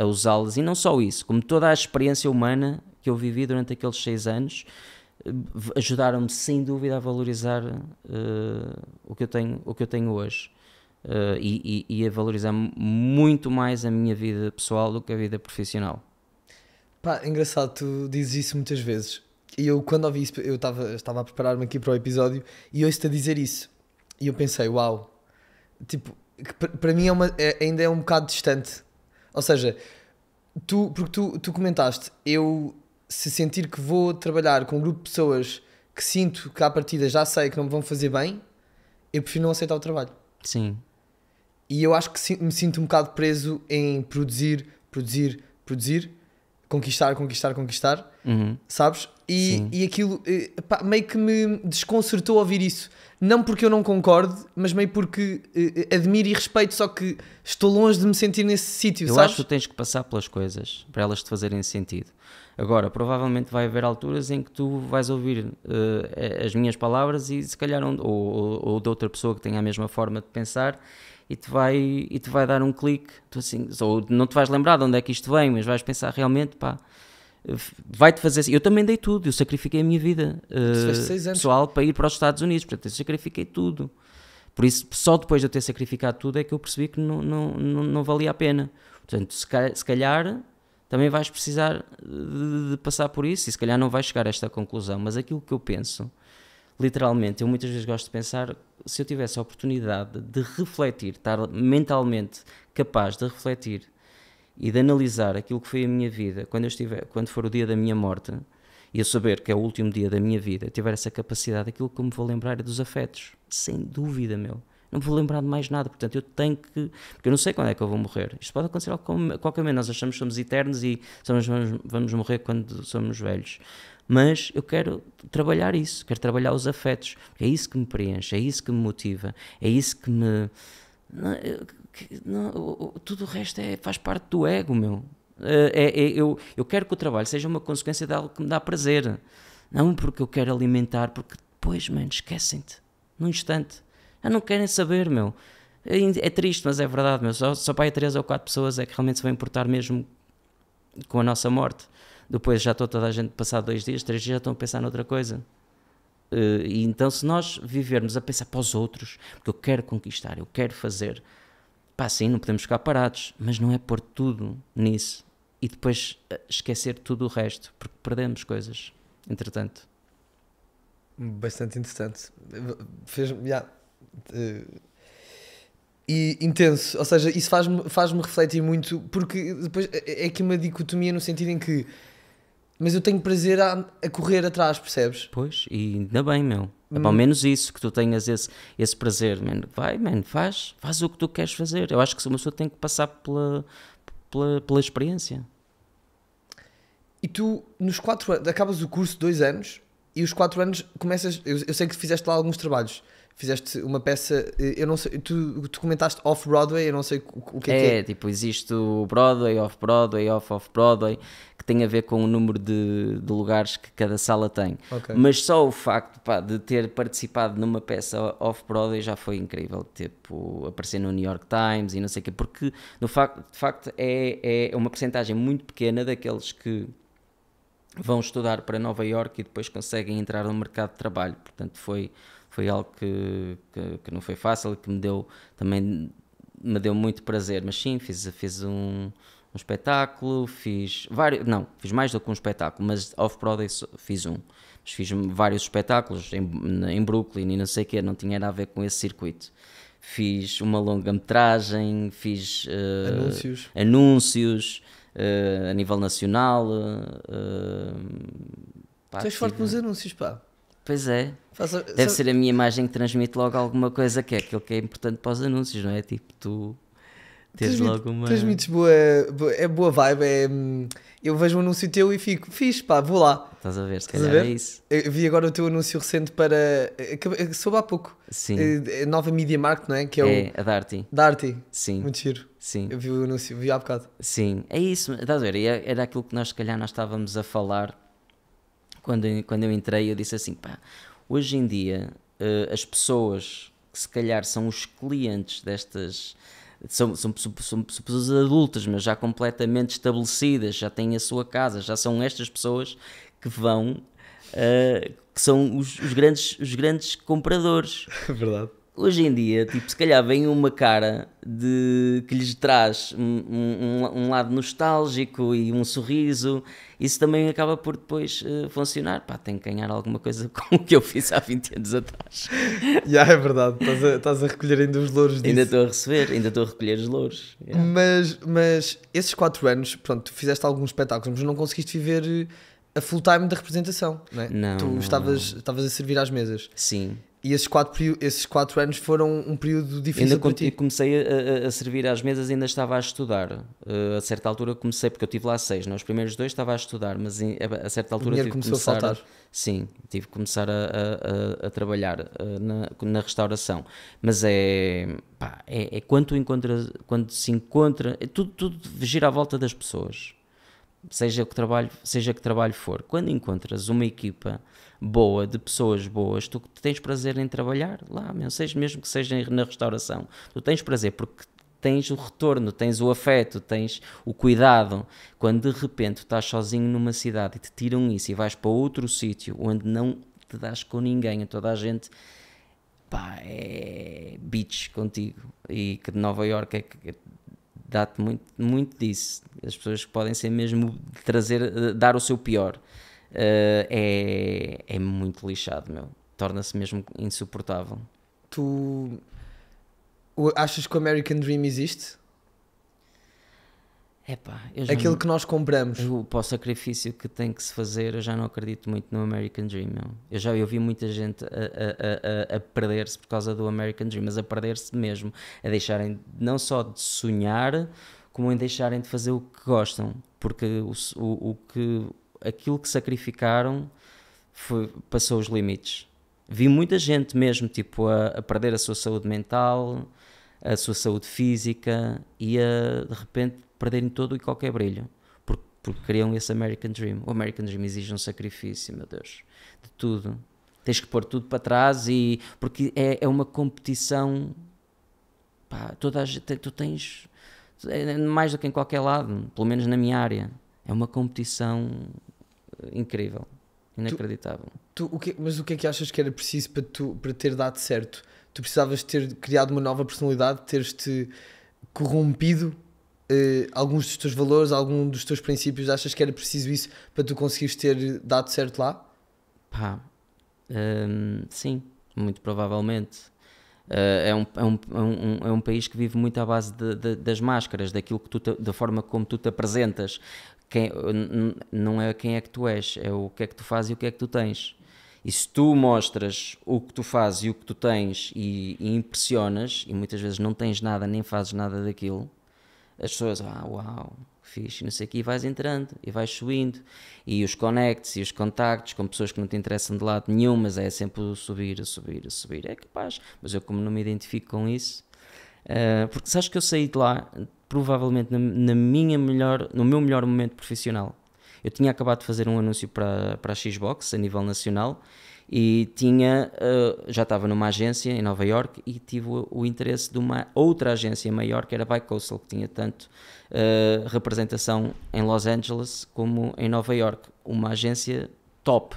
a usá-las, e não só isso, como toda a experiência humana que eu vivi durante aqueles 6 anos, ajudaram-me sem dúvida a valorizar o que eu tenho hoje, e a valorizar muito mais a minha vida pessoal do que a vida profissional. Engraçado, tu dizes isso muitas vezes, e eu quando ouvi isso, eu estava a preparar-me aqui para o episódio e ouço-te a dizer isso, e eu pensei, uau, tipo, que para mim ainda é um bocado distante, ou seja, porque tu comentaste, se sentir que vou trabalhar com um grupo de pessoas que sinto que à partida já sei que não me vão fazer bem, eu prefiro não aceitar o trabalho. Sim. E eu acho que me sinto um bocado preso em produzir, conquistar, sabes? E aquilo meio que me desconcertou ouvir isso. Não porque eu não concorde, mas meio porque admiro e respeito, só que estou longe de me sentir nesse sítio, sabes? Eu acho que tu tens que passar pelas coisas para elas te fazerem sentido. Agora, provavelmente vai haver alturas em que tu vais ouvir as minhas palavras e se calhar ou de outra pessoa que tenha a mesma forma de pensar, e te vai dar um clique, tu assim, ou não te vais lembrar de onde é que isto vem, mas vais pensar realmente, vai-te fazer. Eu também dei tudo, eu sacrifiquei a minha vida pessoal para ir para os Estados Unidos, portanto eu sacrifiquei tudo. Por isso, só depois de eu ter sacrificado tudo é que eu percebi que não valia a pena. Portanto, se calhar também vais precisar de passar por isso, e se calhar não vais chegar a esta conclusão, mas aquilo que eu penso, literalmente, eu muitas vezes gosto de pensar, se eu tivesse a oportunidade de refletir, estar mentalmente capaz de refletir e de analisar aquilo que foi a minha vida, quando for o dia da minha morte, e eu saber que é o último dia da minha vida, tiver essa capacidade, aquilo que eu me vou lembrar é dos afetos, sem dúvida, meu. Não me vou lembrar de mais nada, portanto eu tenho que... Porque eu não sei quando é que eu vou morrer. Isto pode acontecer a qualquer momento. Nós achamos que somos eternos e vamos morrer quando somos velhos. Mas eu quero trabalhar isso, quero trabalhar os afetos. É isso que me preenche, é isso que me motiva, é isso que me... tudo o resto faz parte do ego, meu. Eu quero que o trabalho seja uma consequência de algo que me dá prazer. Não porque eu quero alimentar, porque depois, mano, esquecem-te. Num instante. Já não querem saber, meu. É triste, mas é verdade, meu. Só para aí 3 ou 4 pessoas é que realmente se vai importar mesmo com a nossa morte. Depois já estou toda a gente, passado 2 dias, 3 dias, já estão a pensar noutra coisa. E então se nós vivermos a pensar para os outros, porque eu quero conquistar, eu quero fazer, pá, sim, não podemos ficar parados, mas não é pôr tudo nisso e depois esquecer tudo o resto, porque perdemos coisas, entretanto. Bastante interessante. E intenso, ou seja, isso faz-me refletir muito, porque depois é aqui uma dicotomia no sentido em que mas eu tenho prazer a correr atrás, percebes? Pois, e ainda bem, meu. É ao menos isso, que tu tenhas esse prazer, man. Vai, man, faz o que tu queres fazer. Eu acho que uma pessoa tem que passar pela experiência. E tu, nos 4 anos, acabas o curso 2 anos e os 4 anos começas. Eu sei que fizeste lá alguns trabalhos. Fizeste uma peça, eu não sei, tu comentaste Off-Broadway, eu não sei o que é. Tipo, existe o Broadway, Off-Broadway, Off-Broadway, que tem a ver com o número de lugares que cada sala tem. Okay. Mas só o facto, pá, de ter participado numa peça Off-Broadway já foi incrível. Tipo, aparecer no New York Times e não sei o quê, porque de facto é uma percentagem muito pequena daqueles que vão estudar para Nova York e depois conseguem entrar no mercado de trabalho. Portanto, foi algo que não foi fácil e que me deu muito prazer, mas sim, fiz um espetáculo, fiz mais do que um espetáculo, mas Off-Broadway fiz mas fiz vários espetáculos em Brooklyn e não sei o que, não tinha nada a ver com esse circuito. Fiz uma longa-metragem, fiz anúncios a nível nacional. Tu és forte nos anúncios, pá. Pois é, deve ser a minha imagem que transmite logo alguma coisa que é aquilo que é importante para os anúncios, não é? Tipo, tu tens logo uma... Transmites boa vibe, eu vejo um anúncio teu e fico, fixe pá, vou lá. Estás a ver, se calhar é isso. Eu vi agora o teu anúncio recente para, soube há pouco, sim. A nova Media Markt, não é? Que é a Darty. Darty, sim. Muito giro. Sim. Eu vi o anúncio, vi há bocado. Sim, é isso, estás a ver, era aquilo que nós se calhar nós estávamos a falar. Quando eu entrei, eu disse assim, pá, hoje em dia as pessoas que se calhar são os clientes destas, são pessoas adultas, mas já completamente estabelecidas, já têm a sua casa, já são estas pessoas que vão, que são os grandes compradores. Verdade. Hoje em dia, tipo, se calhar vem uma cara que lhes traz um lado nostálgico e um sorriso, isso também acaba por depois funcionar. Pá, tenho que ganhar alguma coisa com o que eu fiz há 20 anos atrás. É verdade, estás a recolher ainda os louros disso. Ainda estou a recolher os louros. Yeah. Mas esses 4 anos, pronto, tu fizeste alguns espetáculos, mas não conseguiste viver a full time da representação, não é? Não. Tu estavas a servir às mesas. Sim. E esses 4 anos foram um período difícil para ti. Comecei a servir às mesas e ainda estava a estudar. A certa altura comecei, porque eu estive lá 6, os primeiros 2 estava a estudar, mas a certa altura tive que começar a faltar. Sim, tive que começar a trabalhar na restauração. Mas é quando se encontra, tudo gira à volta das pessoas. Seja que trabalho for. Quando encontras uma equipa boa, de pessoas boas, tu tens prazer em trabalhar lá, mesmo que seja na restauração. Tu tens prazer porque tens o retorno, tens o afeto, tens o cuidado. Quando de repente tu estás sozinho numa cidade e te tiram isso e vais para outro sítio onde não te dás com ninguém, toda a gente, pá, é bitch contigo. E que de Nova Iorque é que dá-te muito disso. As pessoas que podem ser mesmo dar o seu pior. É muito lixado, meu. Torna-se mesmo insuportável. Tu achas que o American Dream existe? Aquilo que nós compramos. Para o sacrifício que tem que se fazer, eu já não acredito muito no American Dream, meu. Eu vi muita gente a perder-se por causa do American Dream, mas a perder-se mesmo, a deixarem não só de sonhar, como em deixarem de fazer o que gostam, porque aquilo que sacrificaram passou os limites. Vi muita gente mesmo tipo, a perder a sua saúde mental, a sua saúde física e a de repente perderem todo e qualquer brilho porque queriam esse American Dream. O American Dream exige um sacrifício, meu Deus, de tudo. Tens que pôr tudo para trás, porque é uma competição, pá, tu tens, mais do que em qualquer lado, pelo menos na minha área, é uma competição incrível, inacreditável. Mas o que é que achas que era preciso para ter dado certo? Tu precisavas ter criado uma nova personalidade, teres-te corrompido alguns dos teus valores, algum dos teus princípios? Achas que era preciso isso para tu conseguires ter dado certo lá? Pá, sim, muito provavelmente. É um país que vive muito à base das máscaras, daquilo que da forma como tu te apresentas. Não é quem é que tu és, é o que é que tu fazes e o que é que tu tens. E se tu mostras o que tu fazes e o que tu tens e impressionas, e muitas vezes não tens nada nem fazes nada daquilo, as pessoas, uau, fixe, não sei o quê, e vais entrando e vais subindo, e os connects e os contactos com pessoas que não te interessam de lado nenhum, mas é sempre o subir, é capaz, mas eu como não me identifico com isso, porque sabes que eu saí de lá provavelmente no meu melhor momento profissional. Eu tinha acabado de fazer um anúncio para a Xbox a nível nacional e já estava numa agência em Nova York e tive o interesse de uma outra agência maior que era a Bicoastal, que tinha tanto representação em Los Angeles como em Nova York, uma agência top,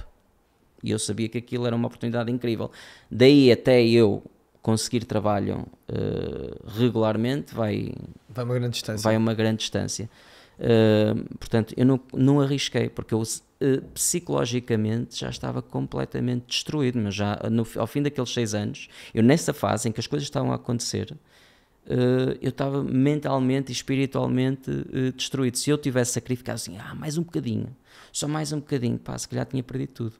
e eu sabia que aquilo era uma oportunidade incrível. Daí até eu conseguir trabalho regularmente vai uma grande distância. Portanto, eu não arrisquei, porque eu psicologicamente já estava completamente destruído, mas já ao fim daqueles 6 anos, eu nessa fase em que as coisas estavam a acontecer, eu estava mentalmente e espiritualmente destruído. Se eu tivesse sacrificado assim, mais um bocadinho, só mais um bocadinho, pá, se calhar tinha perdido tudo.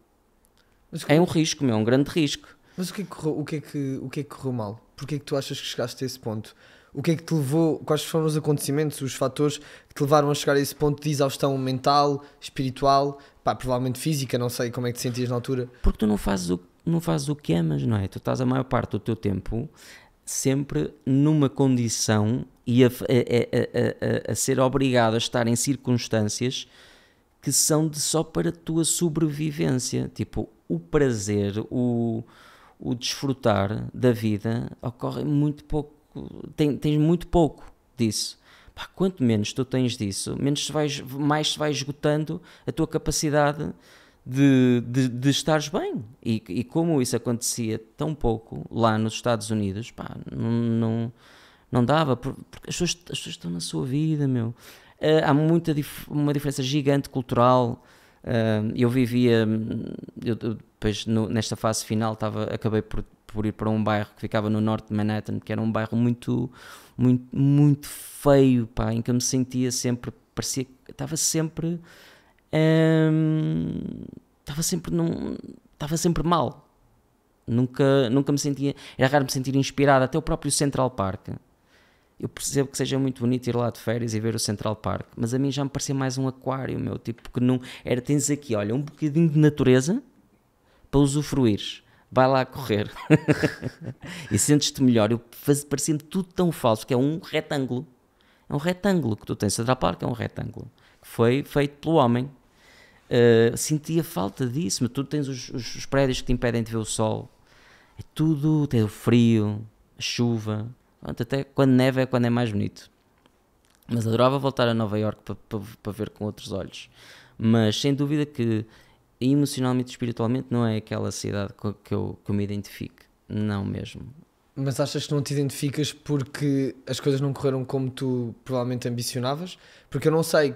É um risco, é um grande risco. Mas o que é que correu mal? Porquê é que tu achas que chegaste a esse ponto? O que é que te levou, quais foram os acontecimentos, os fatores que te levaram a chegar a esse ponto de exaustão mental, espiritual, pá, provavelmente física, não sei como é que te sentias na altura? Porque tu não fazes o que amas, não é? Tu estás a maior parte do teu tempo sempre numa condição e a ser obrigado a estar em circunstâncias que são só para a tua sobrevivência. Tipo, o prazer, o desfrutar da vida ocorre muito pouco. Tens muito pouco disso. Pá, quanto menos tu tens disso, mais se vai esgotando a tua capacidade de estares bem. E como isso acontecia tão pouco lá nos Estados Unidos, pá, não dava, porque as pessoas estão na sua vida, meu. Há uma diferença gigante cultural. Eu vivia, depois nesta fase final acabei por ir para um bairro que ficava no norte de Manhattan, que era um bairro muito, muito, muito feio, pá, em que eu me sentia sempre, parecia que estava sempre mal. Nunca me sentia, era raro me sentir inspirado. Até o próprio Central Park, eu percebo que seja muito bonito ir lá de férias e ver o Central Park, mas a mim já me parecia mais um aquário, meu, tipo, que não era, tens aqui, olha, um bocadinho de natureza para usufruires, vai lá correr e sentes-te melhor. Parecia-me tudo tão falso, que é um retângulo que tu tens. Central Park é um retângulo que foi feito pelo homem. Sentia falta disso, mas tu tens os prédios que te impedem de ver o sol, é tudo, tem o frio, a chuva. Até quando neva é quando é mais bonito. Mas adorava voltar a Nova Iorque para ver com outros olhos. Mas sem dúvida que emocionalmente e espiritualmente não é aquela cidade que eu me identifique. Não mesmo. Mas achas que não te identificas porque as coisas não correram como tu provavelmente ambicionavas? Porque eu não sei.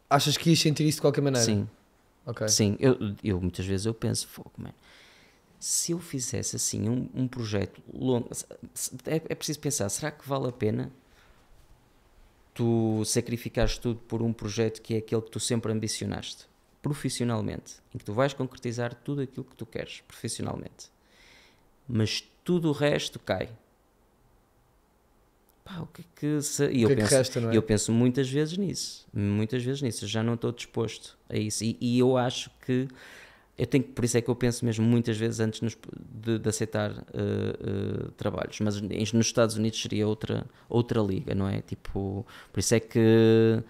Achas que ias sentir isso de qualquer maneira? Sim. Okay. Sim. Eu muitas vezes eu penso, se eu fizesse assim um projeto longo, é preciso pensar, será que vale a pena tu sacrificares tudo por um projeto que é aquele que tu sempre ambicionaste, profissionalmente, em que tu vais concretizar tudo aquilo que tu queres, profissionalmente, mas tudo o resto cai. Pá, o que é que resta, não é? Eu penso muitas vezes nisso, eu já não estou disposto a isso, e eu acho que por isso é que eu penso mesmo muitas vezes antes de aceitar trabalhos, mas nos Estados Unidos seria outra liga, não é? Tipo, por isso é que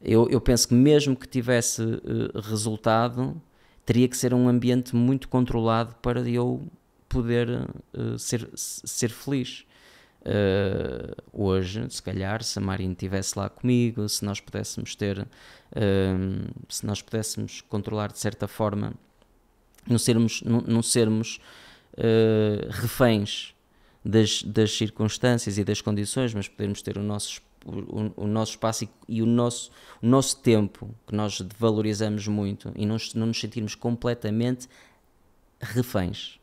Eu penso que mesmo que tivesse resultado, teria que ser um ambiente muito controlado para eu poder ser feliz. Hoje, se calhar, se a Marina estivesse lá comigo, se nós pudéssemos controlar de certa forma, não sermos reféns das circunstâncias e das condições, mas podermos ter o nosso espaço e o nosso tempo, que nós valorizamos muito, e não nos sentirmos completamente reféns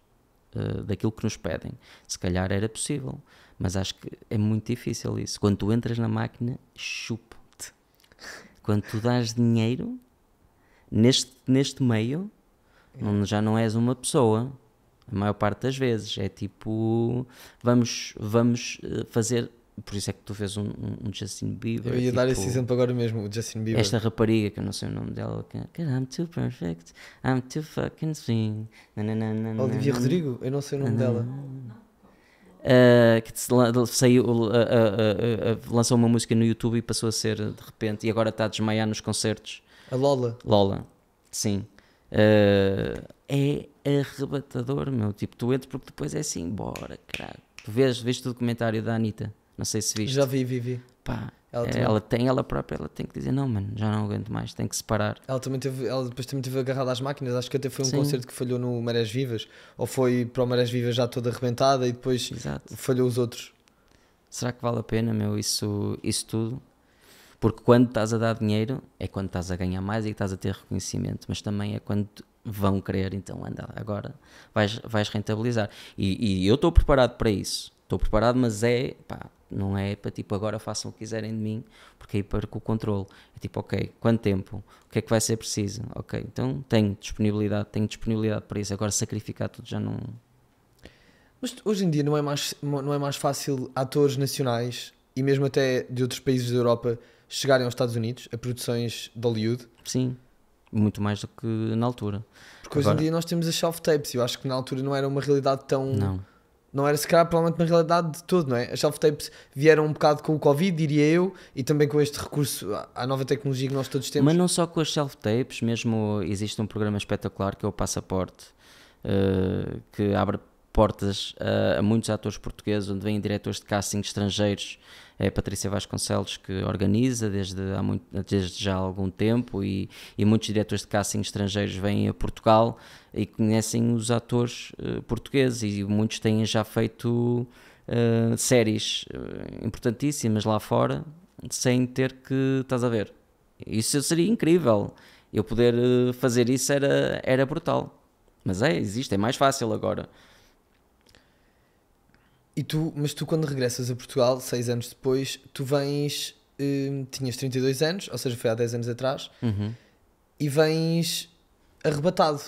daquilo que nos pedem. Se calhar era possível, mas acho que é muito difícil isso. Quando tu entras na máquina, chupa-te. Quando tu dás dinheiro neste meio, já não és uma pessoa. A maior parte das vezes é tipo, vamos fazer. Por isso é que tu vês um Justin Bieber. Eu ia tipo, dar esse exemplo agora mesmo, o Justin Bieber. Esta rapariga, que eu não sei o nome dela, que I'm too perfect, I'm too fucking swing. Olivia Rodrigo, eu não sei o nome dela. Que lançou uma música no YouTube e passou a ser de repente, e agora está a desmaiar nos concertos. A Lola, sim. É arrebatador, meu. Tipo, tu entras porque depois é assim, bora, caralho. Tu vês o documentário da Anitta, não sei se viste. Já vi. Pá, ela tem que dizer, não, mano, já não aguento mais, tem que separar. Ela depois também teve agarrada às máquinas, acho que até foi um concerto que falhou no Marés Vivas, ou foi para o Marés Vivas já toda arrebentada e depois falhou os outros. Será que vale a pena, meu, isso tudo? Porque quando estás a dar dinheiro é quando estás a ganhar mais e estás a ter reconhecimento, mas também é quando vão querer, então anda, agora vais rentabilizar. E eu estou preparado para isso, mas não é para tipo agora façam o que quiserem de mim, porque aí perco o controle. É tipo, ok, quanto tempo? O que é que vai ser preciso? Ok, então tenho disponibilidade para isso, agora sacrificar tudo já não... Mas hoje em dia não é mais fácil atores nacionais e mesmo até de outros países da Europa chegarem aos Estados Unidos a produções de Hollywood? Sim, muito mais do que na altura. Porque hoje em dia nós temos as self-tapes e eu acho que na altura não era uma realidade tão... Não era se calhar provavelmente uma realidade de todo, não é? As self-tapes vieram um bocado com o Covid, diria eu, e também com este recurso à nova tecnologia que nós todos temos. Mas não só com as self-tapes, mesmo existe um programa espetacular que é o Passaporte, que abre portas a muitos atores portugueses, onde vêm diretores de casting estrangeiros. É a Patrícia Vasconcelos que organiza desde já há algum tempo, e muitos diretores de casting estrangeiros vêm a Portugal e conhecem os atores portugueses, e muitos têm já feito séries importantíssimas lá fora sem ter que, estás a ver, isso seria incrível, eu poder fazer isso era brutal, mas existe, é mais fácil agora. Mas tu quando regressas a Portugal, 6 anos depois, tu vens, tinhas 32 anos, ou seja, foi há 10 anos atrás, e vens arrebatado,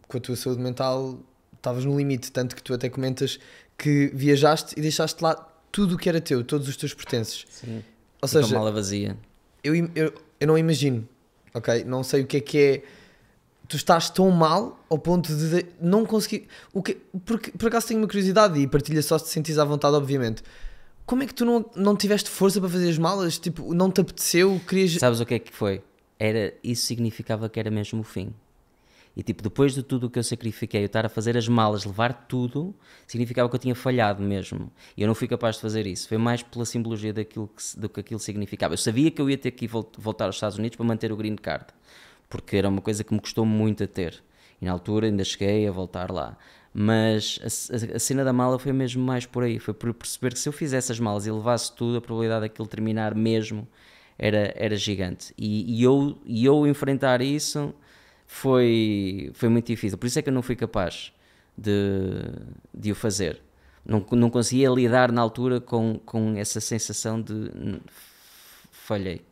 com a tua saúde mental, estavas no limite, tanto que tu até comentas que viajaste e deixaste lá tudo o que era teu, todos os teus pertences. Sim. Ou seja, com a mala vazia. Eu não imagino, ok? Não sei o que é... Tu estás tão mal ao ponto de não conseguir... Porque, por acaso tenho uma curiosidade e partilha só se te sentires à vontade, obviamente. Como é que tu não tiveste força para fazer as malas? Tipo, não te apeteceu? Querias... Sabes o que é que foi? Isso significava que era mesmo o fim. E tipo, depois de tudo o que eu sacrifiquei, eu estar a fazer as malas, levar tudo, significava que eu tinha falhado mesmo. E eu não fui capaz de fazer isso. Foi mais pela simbologia do que aquilo significava. Eu sabia que eu ia ter que voltar aos Estados Unidos para manter o green card, porque era uma coisa que me custou muito a ter, e na altura ainda cheguei a voltar lá, mas a cena da mala foi mesmo mais por aí, foi por perceber que se eu fizesse as malas e levasse tudo, a probabilidade daquilo terminar mesmo era gigante, e eu enfrentar isso foi muito difícil, por isso é que eu não fui capaz de o fazer, não conseguia lidar na altura com essa sensação de falhei.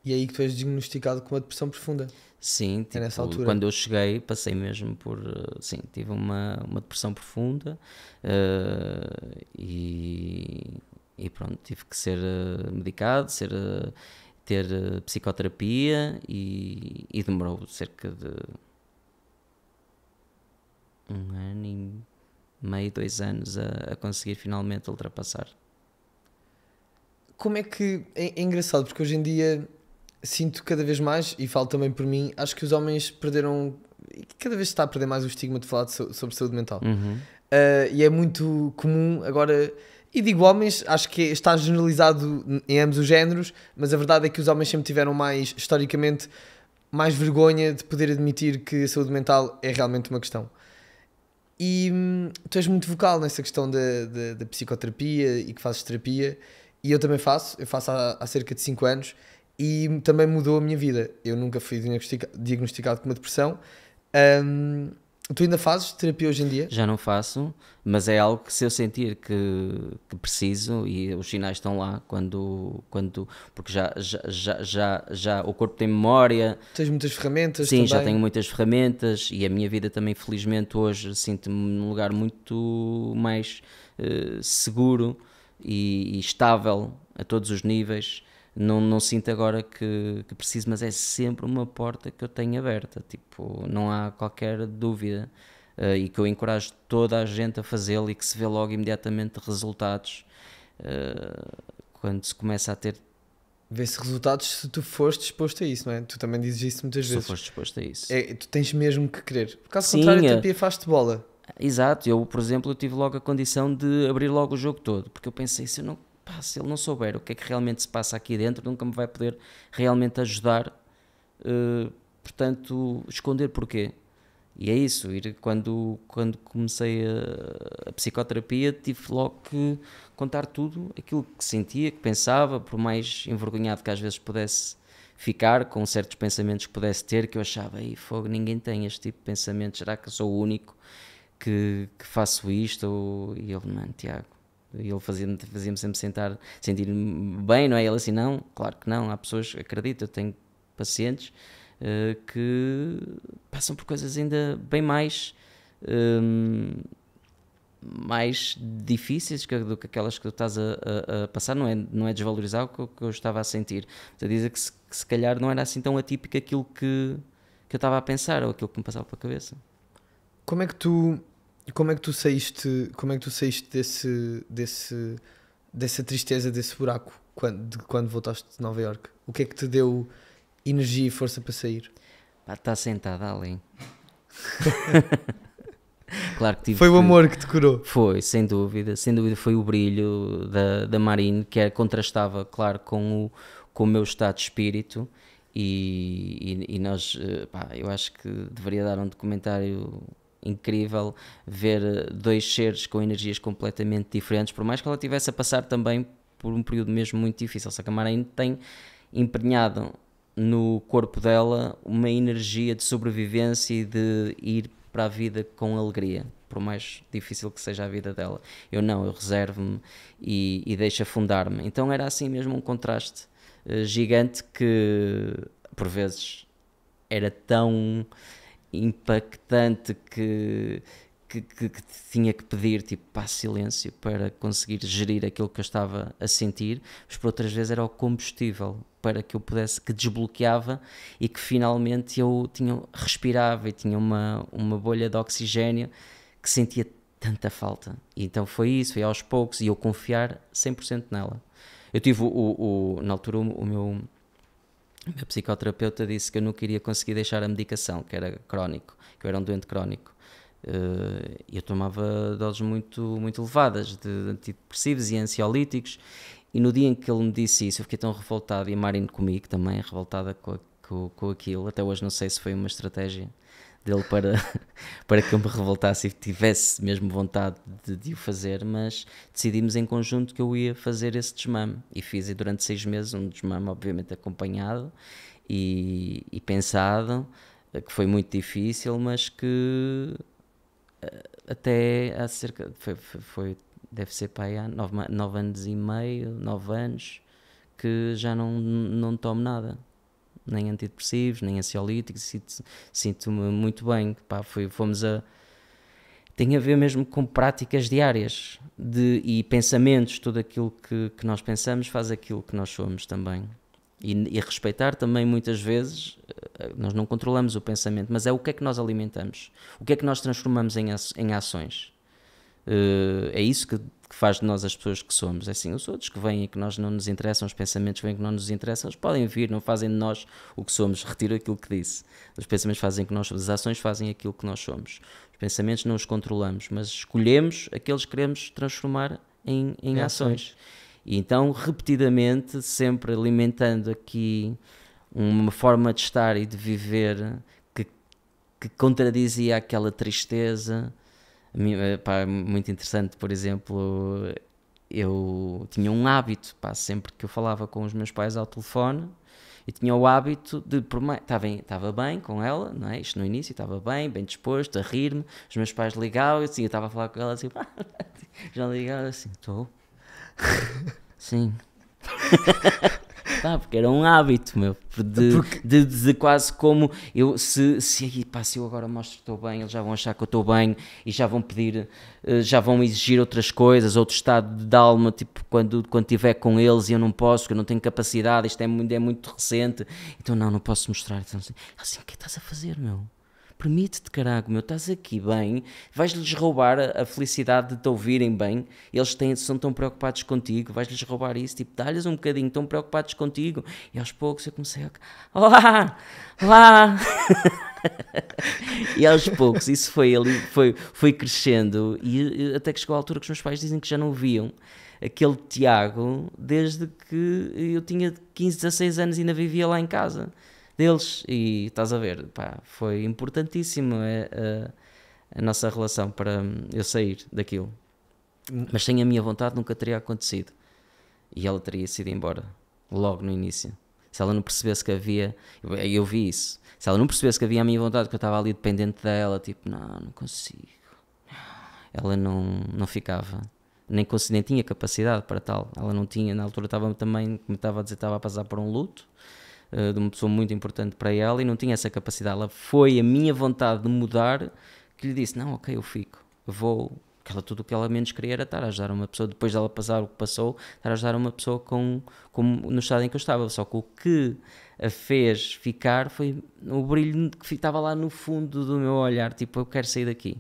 E é aí que tu és diagnosticado com uma depressão profunda. Sim, tipo, nessa altura. Quando eu cheguei, passei mesmo por... Sim, tive uma depressão profunda, e pronto, tive que ser medicado, ter psicoterapia, e demorou cerca de 1 ano e meio, 2 anos a conseguir finalmente ultrapassar. Como é que... É engraçado, porque hoje em dia... sinto cada vez mais, e falo também por mim, acho que os homens perderam, e cada vez se está a perder mais o estigma de falar sobre saúde mental. E é muito comum agora, e digo homens, acho que está generalizado em ambos os géneros, mas a verdade é que os homens sempre tiveram mais, historicamente, mais vergonha de poder admitir que a saúde mental é realmente uma questão. E tu és muito vocal nessa questão da psicoterapia e que fazes terapia, e eu também faço, há cerca de 5 anos, e também mudou a minha vida. Eu nunca fui diagnosticado com uma depressão. Tu ainda fazes terapia hoje em dia? Já não faço, mas é algo que se eu sentir que preciso, e os sinais estão lá, porque já o corpo tem memória. Tens muitas ferramentas. Sim, também. já tenho muitas ferramentas, e a minha vida também, felizmente, hoje sinto-me num lugar muito mais seguro e estável a todos os níveis. Não sinto agora que preciso, mas é sempre uma porta que eu tenho aberta, tipo, não há qualquer dúvida, e que eu encorajo toda a gente a fazê-lo, e que se vê logo imediatamente resultados quando se começa a ter. Vê-se resultados se tu fores disposto a isso, não é? Tu também dizes isso muitas vezes. Se fores disposto a isso. Tu tens mesmo que querer. Por caso Sim, contrário, a terapia faz-te bola. Exato, eu, por exemplo, eu tive logo a condição de abrir logo o jogo todo, porque eu pensei, se ele não souber o que é que realmente se passa aqui dentro, nunca me vai poder realmente ajudar, portanto, esconder porquê. E é isso, quando comecei a psicoterapia, tive logo que contar tudo, aquilo que sentia, que pensava, por mais envergonhado que às vezes pudesse ficar, com certos pensamentos que pudesse ter, que eu achava, fogo, ninguém tem este tipo de pensamento, será que eu sou o único que faço isto? E ele, não, Tiago. E ele fazia-me sempre sentir-me bem, não é? Ele assim, não, claro que não, há pessoas, acredito, eu tenho pacientes que passam por coisas ainda bem mais difíceis do que aquelas que tu estás a passar, não é desvalorizar o que eu estava a sentir, a dizer que se calhar não era assim tão atípico aquilo que eu estava a pensar, ou aquilo que me passava pela cabeça. Como é que tu saíste dessa tristeza, desse buraco, quando voltaste de Nova Iorque? O que é que te deu energia e força para sair? Está sentada além. Claro que foi o amor que te curou. Foi, sem dúvida foi o brilho da Marine, que contrastava, claro, com o meu estado de espírito, e nós, eu acho que deveria dar um documentário incrível, ver dois seres com energias completamente diferentes, por mais que ela estivesse a passar também por um período mesmo muito difícil, só que a Marine tem emprenhado no corpo dela uma energia de sobrevivência e de ir para a vida com alegria, por mais difícil que seja a vida dela. Eu reservo-me e deixo afundar-me. Então era assim mesmo um contraste gigante, que por vezes era tão impactante que tinha que pedir silêncio para conseguir gerir aquilo que eu estava a sentir, mas por outras vezes era o combustível para que eu pudesse, que desbloqueava, e que finalmente eu respirava e tinha uma bolha de oxigénio que sentia tanta falta. E então foi aos poucos, e eu confiar 100% nela. Eu tive na altura o meu psicoterapeuta disse que eu não queria conseguir deixar a medicação, que era crónico, que eu era um doente crónico. Eu tomava doses muito, muito elevadas de antidepressivos e ansiolíticos, e no dia em que ele me disse isso eu fiquei tão revoltado, e a Marine comigo também, revoltada com aquilo. Até hoje não sei se foi uma estratégia dele para que eu me revoltasse e tivesse mesmo vontade de o fazer, mas decidimos em conjunto que eu ia fazer esse desmame, e fiz durante 6 meses um desmame, obviamente acompanhado e pensado, que foi muito difícil, mas que até há cerca deve ser para aí há 9 anos e meio, 9 anos, que já não tomo nada, nem antidepressivos, nem ansiolíticos, sinto-me muito bem. Tem a ver mesmo com práticas diárias e pensamentos, tudo aquilo que nós pensamos faz aquilo que nós somos também. E respeitar também, muitas vezes, nós não controlamos o pensamento, mas é o que é que nós alimentamos, o que é que nós transformamos em ações. É isso que que faz de nós as pessoas que somos. É assim, os outros que vêm e que nós não nos interessam, os pensamentos que vêm que não nos interessam, eles podem vir, não fazem de nós o que somos. Retiro aquilo que disse. Os pensamentos fazem que nós somos, as ações fazem aquilo que nós somos. Os pensamentos não os controlamos, mas escolhemos aqueles que queremos transformar em ações. E então, repetidamente, sempre alimentando aqui uma forma de estar e de viver que contradizia aquela tristeza. Pá, muito interessante, por exemplo, eu tinha um hábito, pá, sempre que eu falava com os meus pais ao telefone, eu tinha o hábito de, estava bem com ela, não é? Isto no início, estava bem disposto, a rir-me, os meus pais ligavam, assim, eu estava a falar com ela assim, já ligaram assim, estou, sim. Porque era um hábito, meu, de quase como se eu agora mostro que estou bem, eles já vão achar que eu estou bem e já vão pedir, já vão exigir outras coisas, outro estado de alma, tipo quando estiver com eles e eu não posso, porque eu não tenho capacidade, isto é muito recente, então não posso mostrar. Então, assim, o que estás a fazer, meu? Permite-te, caraca, meu, estás aqui bem, vais-lhes roubar a felicidade de te ouvirem bem, eles são tão preocupados contigo, vais-lhes roubar isso, tipo, dá-lhes um bocadinho, tão preocupados contigo, e aos poucos eu comecei a... Olá! E aos poucos isso foi crescendo, e até que chegou a altura que os meus pais dizem que já não viam aquele Tiago desde que eu tinha 15, 16 anos e ainda vivia lá em casa deles, e estás a ver, pá, foi importantíssimo a nossa relação para eu sair daquilo, mas sem a minha vontade nunca teria acontecido, e ela teria sido embora logo no início, se ela não percebesse que havia, eu vi isso, se ela não percebesse que havia a minha vontade, que eu estava ali dependente dela, tipo, não consigo, ela não ficava, nem tinha capacidade para tal, ela não tinha, na altura estava também, como estava a dizer, estava a passar por um luto, de uma pessoa muito importante para ela, e não tinha essa capacidade. Ela foi a minha vontade de mudar que lhe disse, não, ok, eu fico, eu vou, tudo o que ela menos queria era estar a ajudar uma pessoa, depois dela passar o que passou, estar a ajudar uma pessoa no estado em que eu estava, só que o que a fez ficar foi o brilho que estava lá no fundo do meu olhar, tipo, eu quero sair daqui.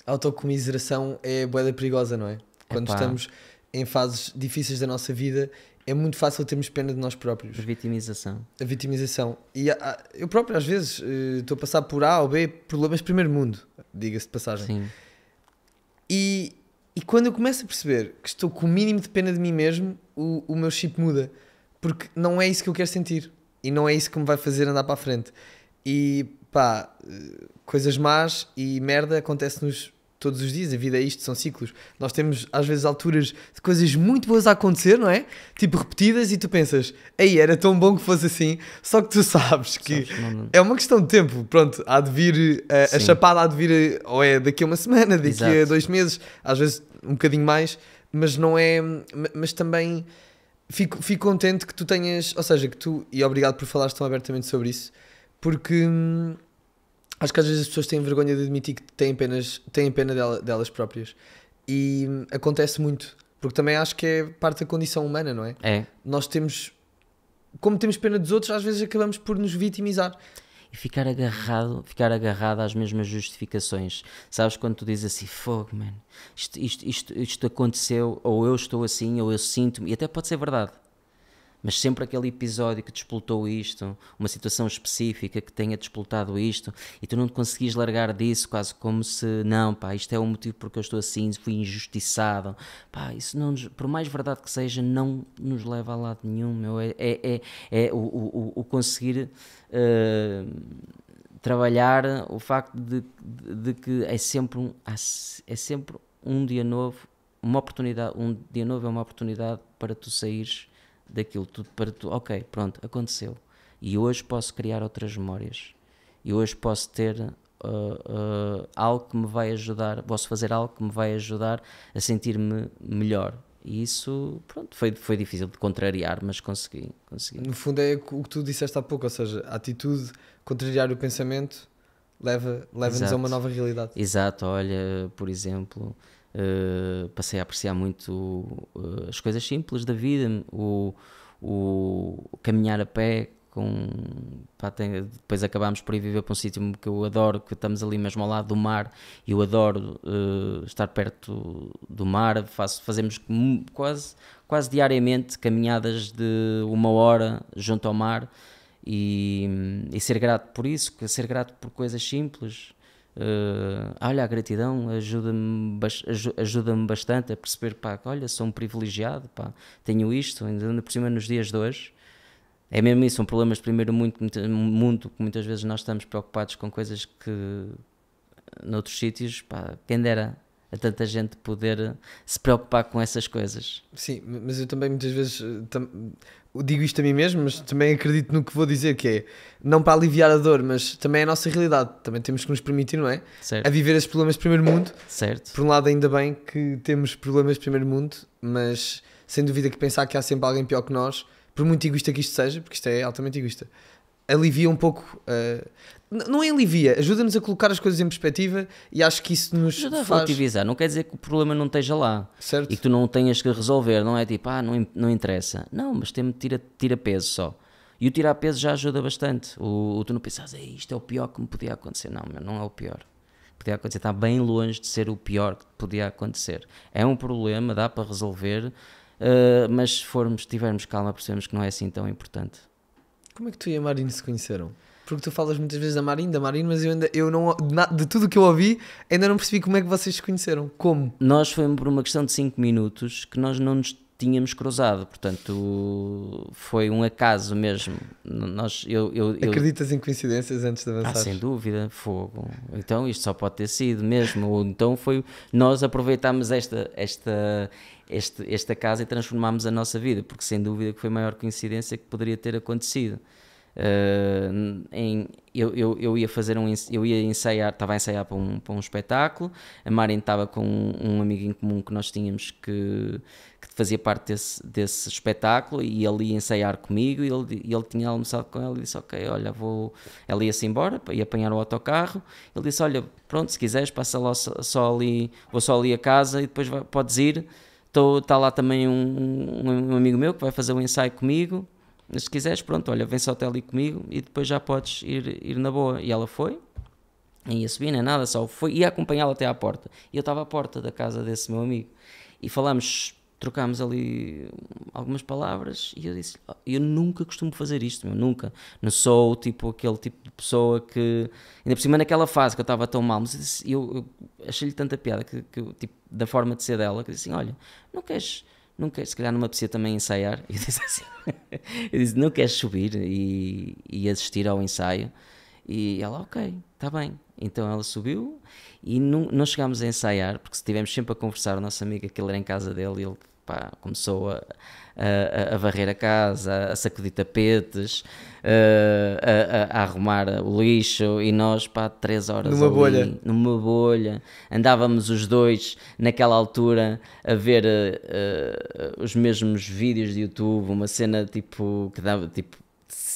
A autocomiseração é bué perigosa, não é? Quando estamos em fases difíceis da nossa vida, é muito fácil termos pena de nós próprios. A vitimização. E eu próprio, às vezes, estou a passar por A ou B problemas de primeiro mundo, diga-se de passagem. Sim. E quando eu começo a perceber que estou com o mínimo de pena de mim mesmo, o meu chip muda. Porque não é isso que eu quero sentir. E não é isso que me vai fazer andar para a frente. E pá, coisas más e merda acontece-nos todos os dias, a vida é isto, são ciclos. Nós temos às vezes alturas de coisas muito boas a acontecer, não é? Tipo repetidas, e tu pensas, ei, era tão bom que fosse assim, só que tu sabes que é uma questão de tempo, pronto, há de vir, a chapada há de vir, ou é daqui a uma semana, daqui a 2 meses, às vezes um bocadinho mais, mas não é, mas também fico contente que tu tenhas, ou seja, que tu, e obrigado por falares tão abertamente sobre isso, porque... acho que às vezes as pessoas têm vergonha de admitir que têm pena delas próprias. E acontece muito. Porque também acho que é parte da condição humana, não é? É. Nós temos... como temos pena dos outros, às vezes acabamos por nos vitimizar. E ficar agarrado às mesmas justificações. Sabes quando tu dizes assim, fogo, man, isto aconteceu, ou eu estou assim, ou eu sinto-me, e até pode ser verdade. Mas sempre aquele episódio que despoltou isto, uma situação específica que tenha despoltado isto, e tu não te conseguis largar disso, quase como se, não, pá, isto é o motivo porque eu estou assim, fui injustiçado. Pá, isso não, por mais verdade que seja, não nos leva a lado nenhum, meu. É o conseguir trabalhar o facto de que é sempre um dia novo, uma oportunidade, um dia novo é uma oportunidade para tu saíres daquilo tudo, para tu, ok, pronto, aconteceu, e hoje posso criar outras memórias, e hoje posso ter algo que me vai ajudar, posso fazer algo que me vai ajudar a sentir-me melhor, e isso, pronto, foi difícil de contrariar, mas consegui. No fundo é o que tu disseste há pouco, ou seja, a atitude, contrariar o pensamento, leva-nos a uma nova realidade. Exato, olha, por exemplo... passei a apreciar muito as coisas simples da vida, o caminhar a pé pá, depois acabámos por ir viver para um sítio que eu adoro, que estamos ali mesmo ao lado do mar, e eu adoro estar perto do mar. Fazemos quase diariamente caminhadas de 1 hora junto ao mar, e ser grato por isso, ser grato por coisas simples. Olha, a gratidão ajuda-me bastante a perceber, pá, que, olha, sou um privilegiado, pá, tenho isto, ainda por cima nos dias de hoje. É mesmo isso, são problemas de primeiro mundo que muitas vezes nós estamos preocupados com coisas que noutros sítios, pá, quem dera a tanta gente poder se preocupar com essas coisas. Sim, mas eu também muitas vezes digo isto a mim mesmo, mas também acredito no que vou dizer, que é, não para aliviar a dor, mas também é a nossa realidade, também temos que nos permitir, não é? Certo. A viver esses problemas de primeiro mundo. Certo. Por um lado, ainda bem que temos problemas de primeiro mundo, mas sem dúvida que pensar que há sempre alguém pior que nós, por muito egoísta que isto seja, porque isto é altamente egoísta, alivia um pouco, não é alivia, ajuda-nos a colocar as coisas em perspectiva, e acho que isso nos ajuda a faz... relativizar, não quer dizer que o problema não esteja lá, Certo. e que tu não tenhas que resolver, não é tipo, não interessa, não, mas tira peso só, e o tirar peso já ajuda bastante. Tu não pensas, isto é o pior que me podia acontecer, não é o pior, podia acontecer, está bem longe de ser o pior que podia acontecer, é um problema, dá para resolver, mas se tivermos calma, percebemos que não é assim tão importante. Como é que tu e a Marina se conheceram? Porque tu falas muitas vezes da Marina, mas eu não, de tudo o que eu ouvi, ainda não percebi como é que vocês se conheceram. Como? Nós foi por uma questão de 5 minutos que nós não nos tínhamos cruzado, portanto foi um acaso mesmo. Acreditas em coincidências antes de avançar? Sem dúvida, fogo. Então isto só pode ter sido mesmo. Ou então nós aproveitámos esta casa e transformámos a nossa vida, porque sem dúvida que foi a maior coincidência que poderia ter acontecido. Eu ia ensaiar, estava a ensaiar para um espetáculo. A Marin estava com um amigo em comum que nós tínhamos que fazia parte desse espetáculo, e ele ia ensaiar comigo, e ele tinha almoçado com ela e disse, ok, olha, ela ia-se embora, ia apanhar o autocarro. Ele disse, olha, pronto, se quiseres passa lá só ali, vou só ali a casa e depois podes ir. Está lá também um amigo meu que vai fazer um ensaio comigo, mas se quiseres, pronto, olha, vem só até ali comigo e depois já podes ir na boa. E ela foi, nem ia subir nem nada, só foi, ia acompanhá-la até à porta. E eu estava à porta da casa desse meu amigo e trocámos ali algumas palavras, e eu disse, eu nunca costumo fazer isto, nunca, não sou aquele tipo de pessoa que, ainda por cima naquela fase que eu estava tão mal, mas eu achei-lhe tanta piada que tipo, da forma de ser dela, que eu disse assim, olha, não queres, se calhar não me apetecia também ensaiar. Eu disse assim, não queres subir e assistir ao ensaio? E ela, ok, está bem. Então ela subiu e não chegámos a ensaiar, porque estivemos sempre a conversar. O nosso amigo, aquele era em casa dele, e ele começou a varrer a casa, a sacudir tapetes, a arrumar o lixo, e nós 3 horas numa bolha, andávamos os dois naquela altura a ver os mesmos vídeos de YouTube, uma cena tipo que dava tipo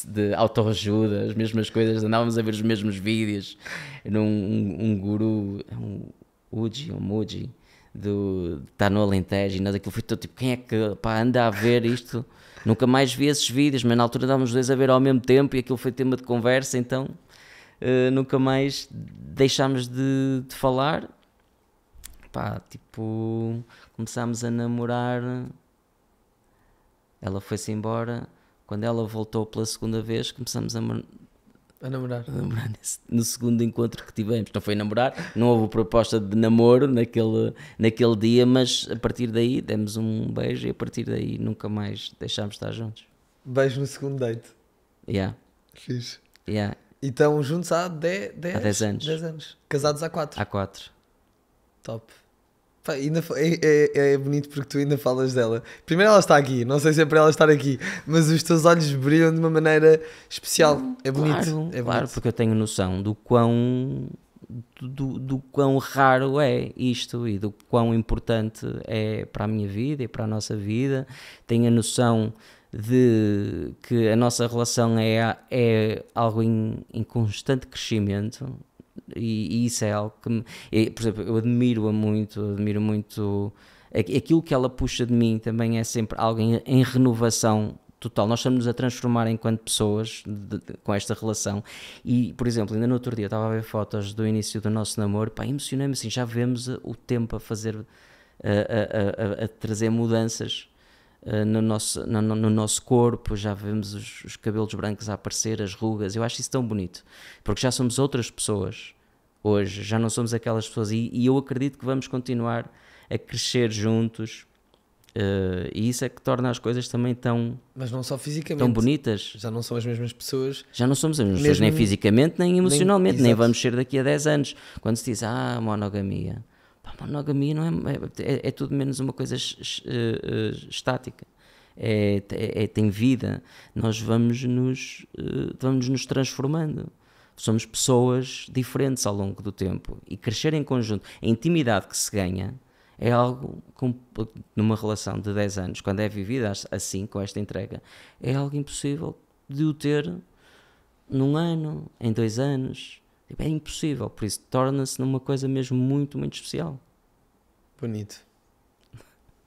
de autoajuda, as mesmas coisas, andávamos a ver os mesmos vídeos num guru, um Muji está no Alentejo, e nós aquilo foi todo tipo, quem é que anda a ver isto? Nunca mais vi esses vídeos, mas na altura estávamos os dois a ver ao mesmo tempo, e aquilo foi tema de conversa, então nunca mais deixámos de falar. Começámos a namorar, ela foi-se embora. Quando ela voltou pela segunda vez, começamos a namorar no segundo encontro que tivemos. Não foi namorar, não houve proposta de namoro naquele dia, mas a partir daí demos um beijo, e a partir daí nunca mais deixámos de estar juntos. Beijo no segundo date. Yeah. Fixe. Yeah. E estão juntos há 10 anos. 10 anos. Casados há 4. Há 4. Top. É bonito porque tu ainda falas dela. Primeiro, ela está aqui, não sei se é para ela estar aqui, mas os teus olhos brilham de uma maneira especial. É bonito. Claro, porque eu tenho noção do quão raro é isto, e do quão importante é para a minha vida e para a nossa vida. Tenho a noção de que a nossa relação é algo em constante crescimento. E isso é algo que, por exemplo, eu admiro muito aquilo que ela puxa de mim. Também é sempre algo em renovação total. Nós estamos a transformar enquanto pessoas com esta relação. E, por exemplo, ainda no outro dia eu estava a ver fotos do início do nosso namoro, pá, emocionei-me assim, já vemos o tempo a fazer, a trazer mudanças no nosso corpo, já vemos os cabelos brancos a aparecer, as rugas. Eu acho isso tão bonito, porque já somos outras pessoas hoje, já não somos aquelas pessoas, e eu acredito que vamos continuar a crescer juntos, e isso é que torna as coisas também mas não só fisicamente, tão bonitas. já não são as mesmas pessoas, Já não somos as mesmas pessoas, nem fisicamente, nem emocionalmente, nem exato. vamos ser daqui a 10 anos. Quando se diz, monogamia, pá, monogamia não é tudo menos uma coisa estática. Tem vida. Nós vamos nos transformando. Somos pessoas diferentes ao longo do tempo, e crescer em conjunto, a intimidade que se ganha é algo, numa relação de 10 anos, quando é vivida assim, com esta entrega, é algo impossível de o ter num ano, em 2 anos. É impossível, por isso torna-se numa coisa mesmo muito, muito especial. Bonito.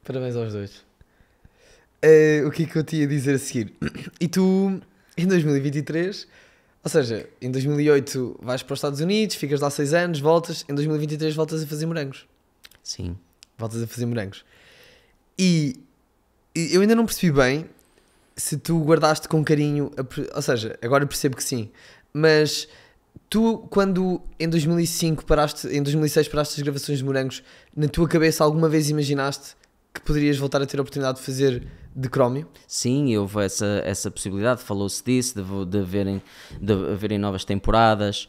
Parabéns aos dois. O que é que eu te ia dizer a seguir? E tu, em 2023, ou seja, em 2008 vais para os Estados Unidos, ficas lá 6 anos, voltas, em 2023 voltas a fazer morangos. Sim. Voltas a fazer morangos. E eu ainda não percebi bem se tu guardaste com carinho, ou seja, agora percebo que sim, mas tu, quando em 2005 em 2006 paraste as gravações de morangos, na tua cabeça alguma vez imaginaste que poderias voltar a ter a oportunidade de fazer de crómio? Sim, houve essa possibilidade, falou-se disso, de haverem novas temporadas.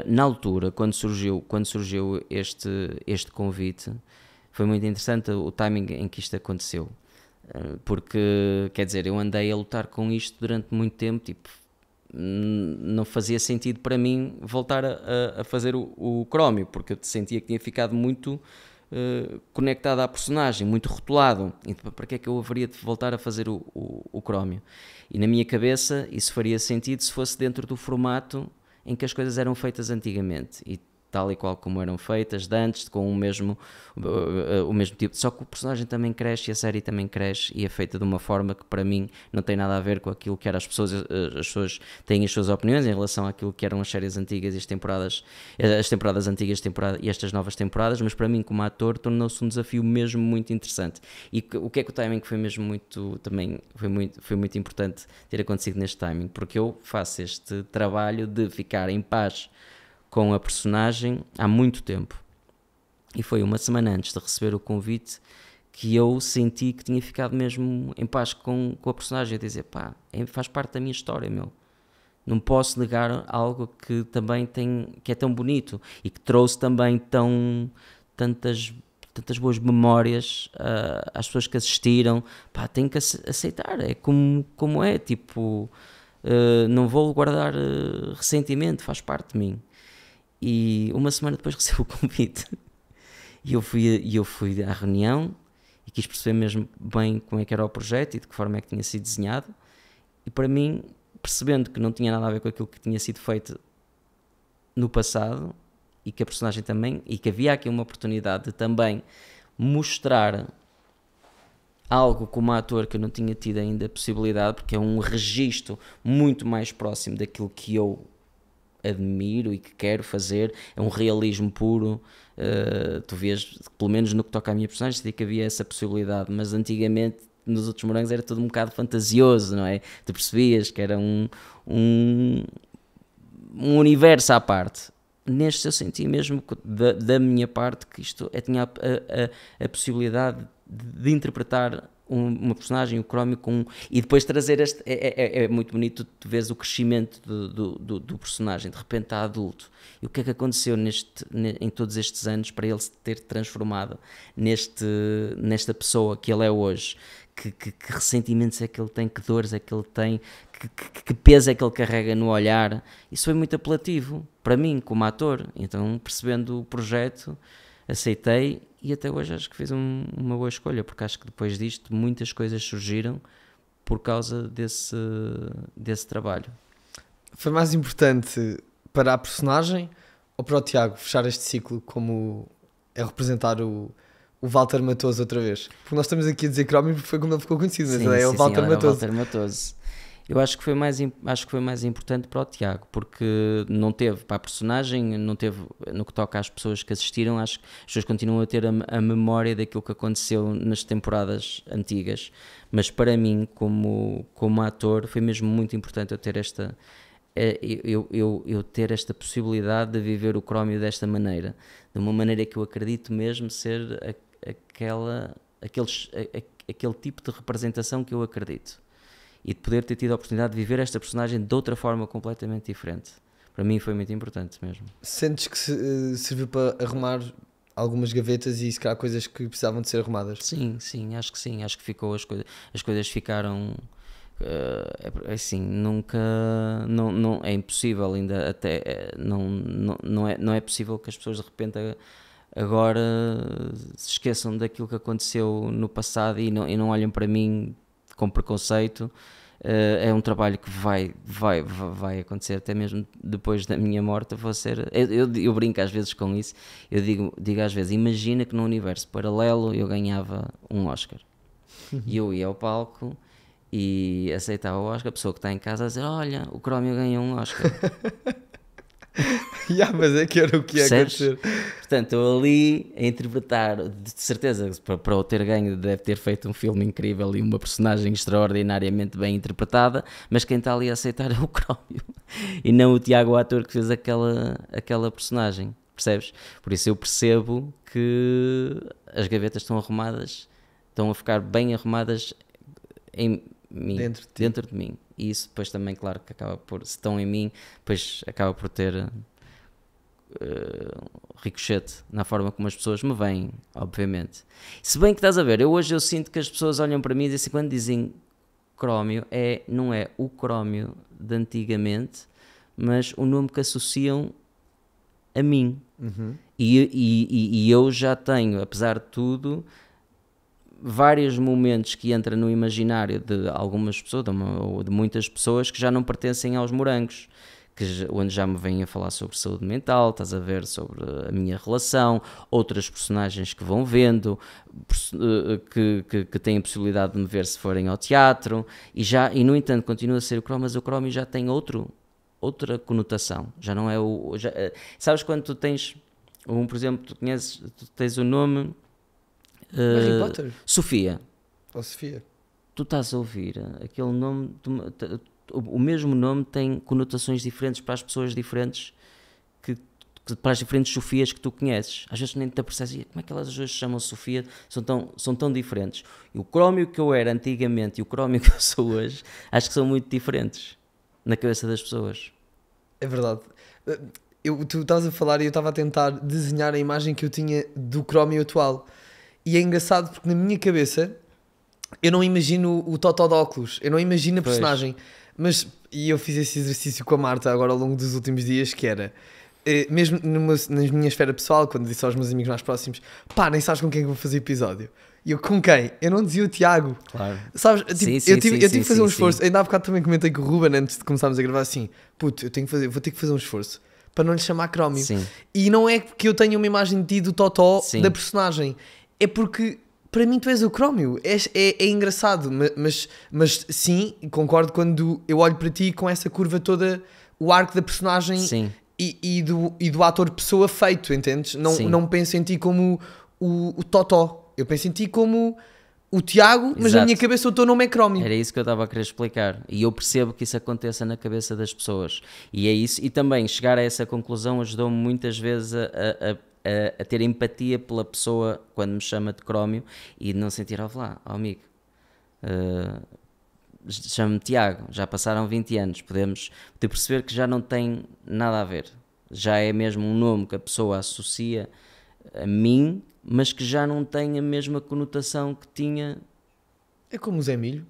Na altura, quando surgiu este convite, foi muito interessante o timing em que isto aconteceu, porque, quer dizer, eu andei a lutar com isto durante muito tempo, tipo, não fazia sentido para mim voltar a fazer o crómio, porque eu sentia que tinha ficado muito conectado à personagem, muito rotulado. Então, para que é que eu haveria de voltar a fazer o crómio? E na minha cabeça isso faria sentido se fosse dentro do formato em que as coisas eram feitas antigamente, e tal e qual como eram feitas de antes, com o mesmo tipo, só que o personagem também cresce e a série também cresce, e é feita de uma forma que para mim não tem nada a ver com aquilo que eram as pessoas têm as suas opiniões em relação àquilo que eram as séries antigas e as temporadas antigas e estas novas temporadas, mas para mim como ator tornou-se um desafio mesmo muito interessante. E o que é que o timing foi mesmo muito, também foi muito importante ter acontecido neste timing, porque eu faço este trabalho de ficar em paz com a personagem há muito tempo, e foi uma semana antes de receber o convite que eu senti que tinha ficado mesmo em paz com a personagem, a dizer, pá, faz parte da minha história, meu, não posso negar algo que também que é tão bonito e que trouxe também tantas boas memórias às pessoas que assistiram. Pá, tenho que aceitar, é como é, tipo, não vou guardar ressentimento, faz parte de mim. E uma semana depois recebo o convite e eu fui à reunião e quis perceber mesmo bem como é que era o projeto e de que forma é que tinha sido desenhado, e para mim, percebendo que não tinha nada a ver com aquilo que tinha sido feito no passado, e que a personagem também, e que havia aqui uma oportunidade de também mostrar algo como ator que eu não tinha tido ainda a possibilidade, porque é um registro muito mais próximo daquilo que eu admiro e que quero fazer, é um realismo puro. Tu vês, pelo menos no que toca à minha personagem, sei que havia essa possibilidade, mas antigamente nos outros morangos era tudo um bocado fantasioso, não é? Tu percebias que era um universo à parte. Neste eu senti mesmo da minha parte que isto tinha a possibilidade de interpretar uma personagem, o crómio, e depois trazer este. É muito bonito, tu vês o crescimento do personagem, de repente está adulto. E o que é que aconteceu em todos estes anos para ele se ter transformado nesta pessoa que ele é hoje? Que ressentimentos é que ele tem, que dores é que ele tem, que peso é que ele carrega no olhar. Isso foi muito apelativo para mim, como ator. Então, percebendo o projeto, aceitei, e até hoje acho que fiz uma boa escolha, porque acho que depois disto muitas coisas surgiram por causa desse trabalho. Foi mais importante para a personagem ou para o Tiago fechar este ciclo como é representar o o Walter Matoso outra vez. Porque nós estamos aqui a dizer Crómio porque foi como ele ficou conhecido, mas Sim, ele é o sim, Walter ele era o Matoso. Walter Matoso. Eu acho que foi mais importante para o Tiago, porque não teve para a personagem, não teve no que toca às pessoas que assistiram. Acho que as pessoas continuam a ter a memória daquilo que aconteceu nas temporadas antigas, mas para mim, como ator, foi mesmo muito importante eu ter eu ter esta possibilidade de viver o Crómio desta maneira, de uma maneira que eu acredito mesmo ser aquele tipo de representação que eu acredito. E de poder ter tido a oportunidade de viver esta personagem de outra forma completamente diferente. Para mim foi muito importante mesmo. Sentes que serviu para arrumar algumas gavetas e se calhar coisas que precisavam de ser arrumadas? Sim, acho que sim. Acho que ficou, as coisas ficaram assim, nunca, não, é impossível ainda até, não é possível que as pessoas de repente agora se esqueçam daquilo que aconteceu no passado e não olhem para mim com preconceito. É um trabalho que vai acontecer até mesmo depois da minha morte. Eu brinco às vezes com isso. Eu digo às vezes, imagina que num universo paralelo eu ganhava um Oscar e eu ia ao palco e aceitava o Oscar, a pessoa que está em casa a dizer, olha, o Crómio ganhou um Oscar. Mas é que era o que ia acontecer. Portanto, eu ali a interpretar, de certeza, para o ter ganho deve ter feito um filme incrível e uma personagem extraordinariamente bem interpretada, mas quem está ali a aceitar é o Crómio e não o Tiago, o ator que fez aquela personagem, percebes? Por isso eu percebo que as gavetas estão a ficar bem arrumadas em mim, dentro de mim. E isso depois também, claro, que acaba por, se estão em mim, depois acaba por ter ricochete na forma como as pessoas me veem, obviamente. Se bem que estás a ver, hoje eu sinto que as pessoas olham para mim e dizem, quando dizem Crómio, não é o Crómio de antigamente, mas o nome que associam a mim. Uhum. E eu já tenho, apesar de tudo, vários momentos que entram no imaginário de algumas pessoas, ou de muitas pessoas, que já não pertencem aos morangos, onde já me vêm a falar sobre saúde mental, estás a ver, sobre a minha relação, outras personagens que vão vendo, que têm a possibilidade de me ver se forem ao teatro, e no entanto continua a ser o Crómio, mas o Crómio já tem outra conotação, já não é sabes quando tu tens, por exemplo, tu tens o nome Harry Potter? Sofia. Ou Sofia. Tu estás a ouvir aquele nome, o mesmo nome tem conotações diferentes para as pessoas diferentes, que para as diferentes Sofias que tu conheces. Às vezes nem te apercebes, como é que elas hoje se chamam Sofia, são tão diferentes. E o Crómio que eu era antigamente e o Crómio que eu sou hoje, acho que são muito diferentes na cabeça das pessoas. É verdade. Tu estavas a falar e eu estava a tentar desenhar a imagem que eu tinha do Crómio atual. E é engraçado porque na minha cabeça eu não imagino o Totó de óculos, eu não imagino a personagem. E eu fiz esse exercício com a Marta agora ao longo dos últimos dias, que era, mesmo na minha esfera pessoal, quando disse aos meus amigos mais próximos, nem sabes com quem é que vou fazer episódio. E eu, com quem? Eu não dizia o Tiago. Claro. Sabes? Eu tive que fazer um esforço. Ainda há bocado também comentei com o Ruben antes de começarmos a gravar assim, vou ter que fazer um esforço para não lhe chamar Crómio. Sim. E não é porque eu tenho uma imagem de ti do Totó da personagem. É porque, para mim, tu és o Crómio. É engraçado, mas sim, concordo quando eu olho para ti com essa curva toda, o arco da personagem e do ator pessoa feito, entendes? Não penso em ti como o Totó. Eu penso em ti como o Tiago, mas na minha cabeça o teu nome é Crómio. Era isso que eu estava a querer explicar. E eu percebo que isso aconteça na cabeça das pessoas. E é isso. E também chegar a essa conclusão ajudou-me muitas vezes a ter empatia pela pessoa quando me chama de Crómio e de não sentir, amigo, chama-me Tiago, já passaram 20 anos, podemos perceber que já não tem nada a ver, já é mesmo um nome que a pessoa associa a mim, mas que já não tem a mesma conotação que tinha. É como o Zé Milho.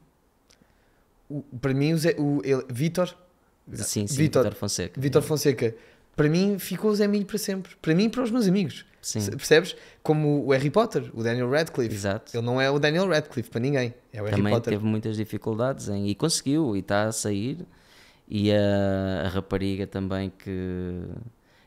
Para mim o Vítor Fonseca. Vítor Fonseca. Para mim ficou o Zé Milho para sempre. Para mim e para os meus amigos. Sim. Percebes? Como o Harry Potter, o Daniel Radcliffe. Exato. Ele não é o Daniel Radcliffe para ninguém. É o Harry Também Potter. teve muitas dificuldades e conseguiu, e está a sair. E a rapariga também que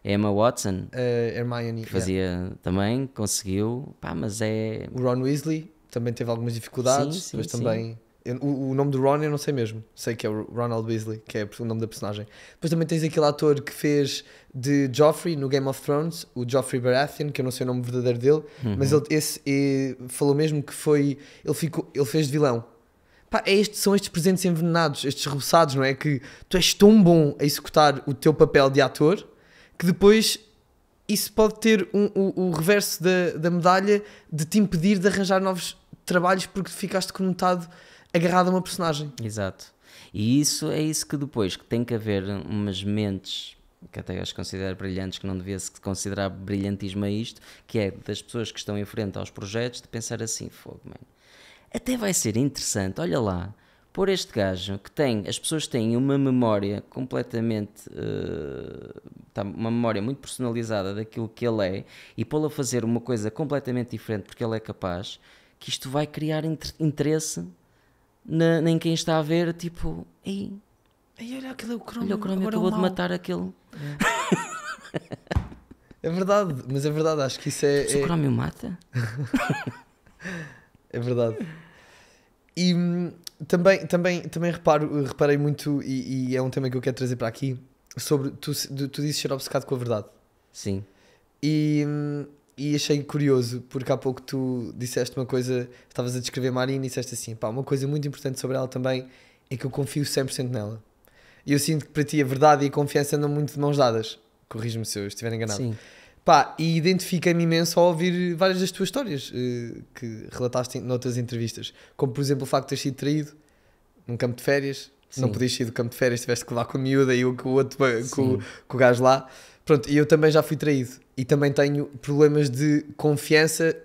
Emma Watson, Hermione. que fazia também, conseguiu, pá, mas é... O Ron Weasley também teve algumas dificuldades, Sim, mas sim. também... O nome do Ron eu não sei mesmo. Sei que é o Ronald Weasley, que é o nome da personagem. Depois também tens aquele ator que fez de Joffrey no Game of Thrones, o Joffrey Baratheon, que eu não sei o nome verdadeiro dele, mas ele falou mesmo que foi... Ele fez de vilão. Pá, são estes presentes envenenados, estes reboçados, não é? Que tu és tão bom a executar o teu papel de ator que depois isso pode ter o reverso da medalha de te impedir de arranjar novos trabalhos porque ficaste conotado agarrado a uma personagem. Exato. E isso é isso que depois que tem que haver umas mentes que até as considero brilhantes, que não devia-se considerar brilhantismo a isto, que é das pessoas que estão em frente aos projetos de pensar assim, fogo, mano. Até vai ser interessante, olha lá, pôr este gajo que tem, as pessoas têm uma memória completamente, uma memória muito personalizada daquilo que ele é, e pô-lo a fazer uma coisa completamente diferente porque ele é capaz, que isto vai criar interesse em quem está a ver, tipo, ei, olha, aquele é o Crómio. olha o Crómio acabou de matar aquele. É verdade, mas é verdade, acho que isso é... Se o Crómio mata? É verdade. E também reparei muito, e é um tema que eu quero trazer para aqui, sobre tu dizes ser obcecado com a verdade. Sim. E achei curioso, porque há pouco tu disseste uma coisa, estavas a descrever Marina e disseste assim, pá, uma coisa muito importante sobre ela também é que eu confio 100% nela. E eu sinto que para ti a verdade e a confiança andam muito de mãos dadas. Corrijo-me se eu estiver enganado. Sim. Pá, e identifiquei-me imenso ao ouvir várias das tuas histórias que relataste noutras entrevistas. Como, por exemplo, o facto de teres sido traído num campo de férias. Sim. Não podias sair do campo de férias, tiveste que levar com a miúda e com o outro, com o gajo lá. Pronto, e eu também já fui traído. E também tenho problemas de confiança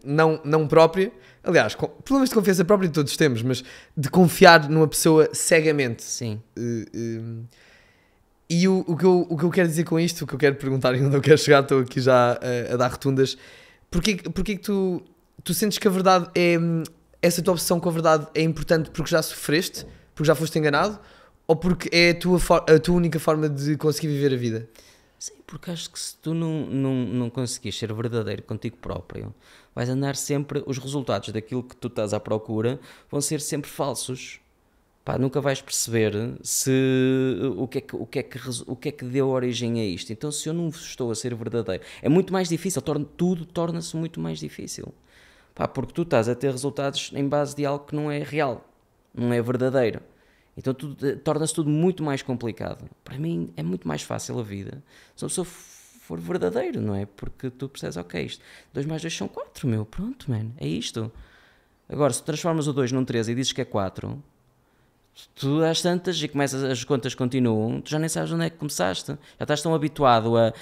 não própria. Aliás, problemas de confiança própria todos temos, mas de confiar numa pessoa cegamente. Sim. E o que eu quero dizer com isto, o que eu quero perguntar e onde eu quero chegar, estou aqui já a dar rotundas. Porquê que tu sentes que a verdade é... Essa tua obsessão com a verdade é importante porque já sofreste? Porque já foste enganado? Ou porque é a tua única forma de conseguir viver a vida? Sim, porque acho que se tu não conseguires ser verdadeiro contigo próprio, vais andar sempre... Os resultados daquilo que tu estás à procura vão ser sempre falsos. Pá, nunca vais perceber o que é que deu origem a isto. Então, se eu não estou a ser verdadeiro, é muito mais difícil, tudo torna-se muito mais difícil. Pá, porque tu estás a ter resultados em base de algo que não é real, não é verdadeiro. Então torna-se tudo muito mais complicado. Para mim é muito mais fácil a vida se a pessoa for verdadeiro, não é? Porque tu percebes, ok, isto 2 mais 2 são 4, meu, pronto, man, é isto. Agora, se transformas o 2 num 3 e dizes que é 4... Tu às tantas e começas, as contas continuam, tu já nem sabes onde é que começaste, já estás tão habituado a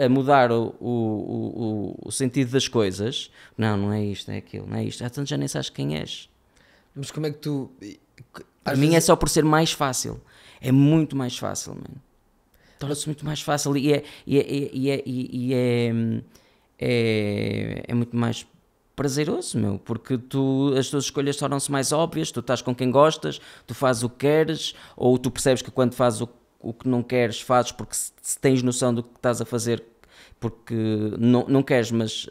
mudar o sentido das coisas. Não é isto, é aquilo, não é isto, às tantas já nem sabes quem és. Mas como é que tu... Para mim é só por ser mais fácil, é muito mais fácil, mano. Torna-se muito mais fácil e é muito mais prazeroso, meu, porque as tuas escolhas tornam-se mais óbvias, tu estás com quem gostas, tu fazes o que queres, ou tu percebes que quando fazes o que não queres, fazes porque se tens noção do que estás a fazer, porque não queres, mas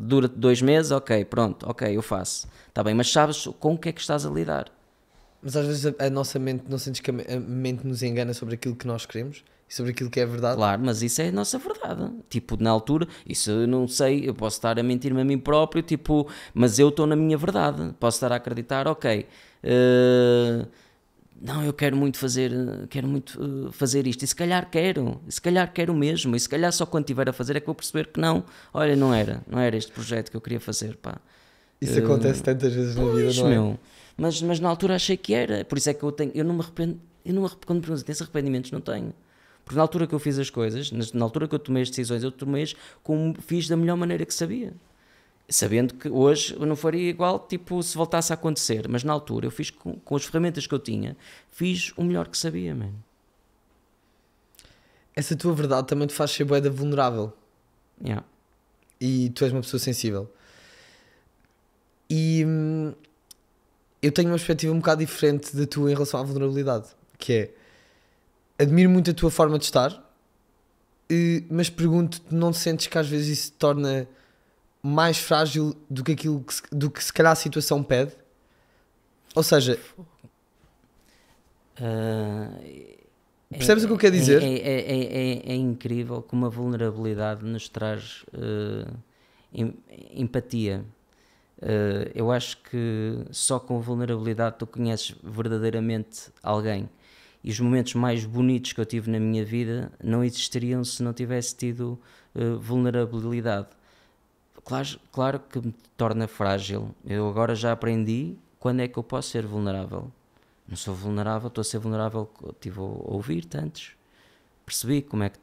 dura 2 meses, ok, pronto, ok, eu faço, está bem, mas sabes com o que é que estás a lidar. Mas às vezes a nossa mente, não sentes que a mente nos engana sobre aquilo que nós queremos? E sobre aquilo que é verdade? Claro, mas isso é a nossa verdade. Tipo, na altura, isso eu não sei, eu posso estar a mentir-me a mim próprio, tipo, mas eu estou na minha verdade. Posso estar a acreditar, ok, não, eu quero muito fazer isto, e se calhar quero mesmo, e se calhar só quando estiver a fazer é que vou perceber que não, olha, não era este projeto que eu queria fazer, pá. Isso acontece tantas vezes na vida, não é? Meu, mas na altura achei que era, por isso é que eu não me arrependo, quando me perguntam, tens arrependimentos? Não tenho. Porque na altura que eu fiz as coisas, na altura que eu tomei as decisões, eu tomei-as como fiz da melhor maneira que sabia. Sabendo que hoje eu não faria igual, tipo, se voltasse a acontecer. Mas na altura eu fiz com as ferramentas que eu tinha, fiz o melhor que sabia, mano. Essa tua verdade também te faz ser bué da vulnerável. Yeah. E tu és uma pessoa sensível. E eu tenho uma perspectiva um bocado diferente da tua em relação à vulnerabilidade. Que é... Admiro muito a tua forma de estar, mas pergunto-te, não sentes que às vezes isso te torna mais frágil do que aquilo do que se calhar a situação pede? Ou seja, percebes o que eu quero dizer? É incrível como a vulnerabilidade nos traz empatia. Eu acho que só com a vulnerabilidade tu conheces verdadeiramente alguém. E os momentos mais bonitos que eu tive na minha vida não existiriam se não tivesse tido vulnerabilidade. Claro que me torna frágil. Eu agora já aprendi quando é que eu posso ser vulnerável. Não sou vulnerável, estou a ser vulnerável. Estive a ouvir-te antes, percebi como é que,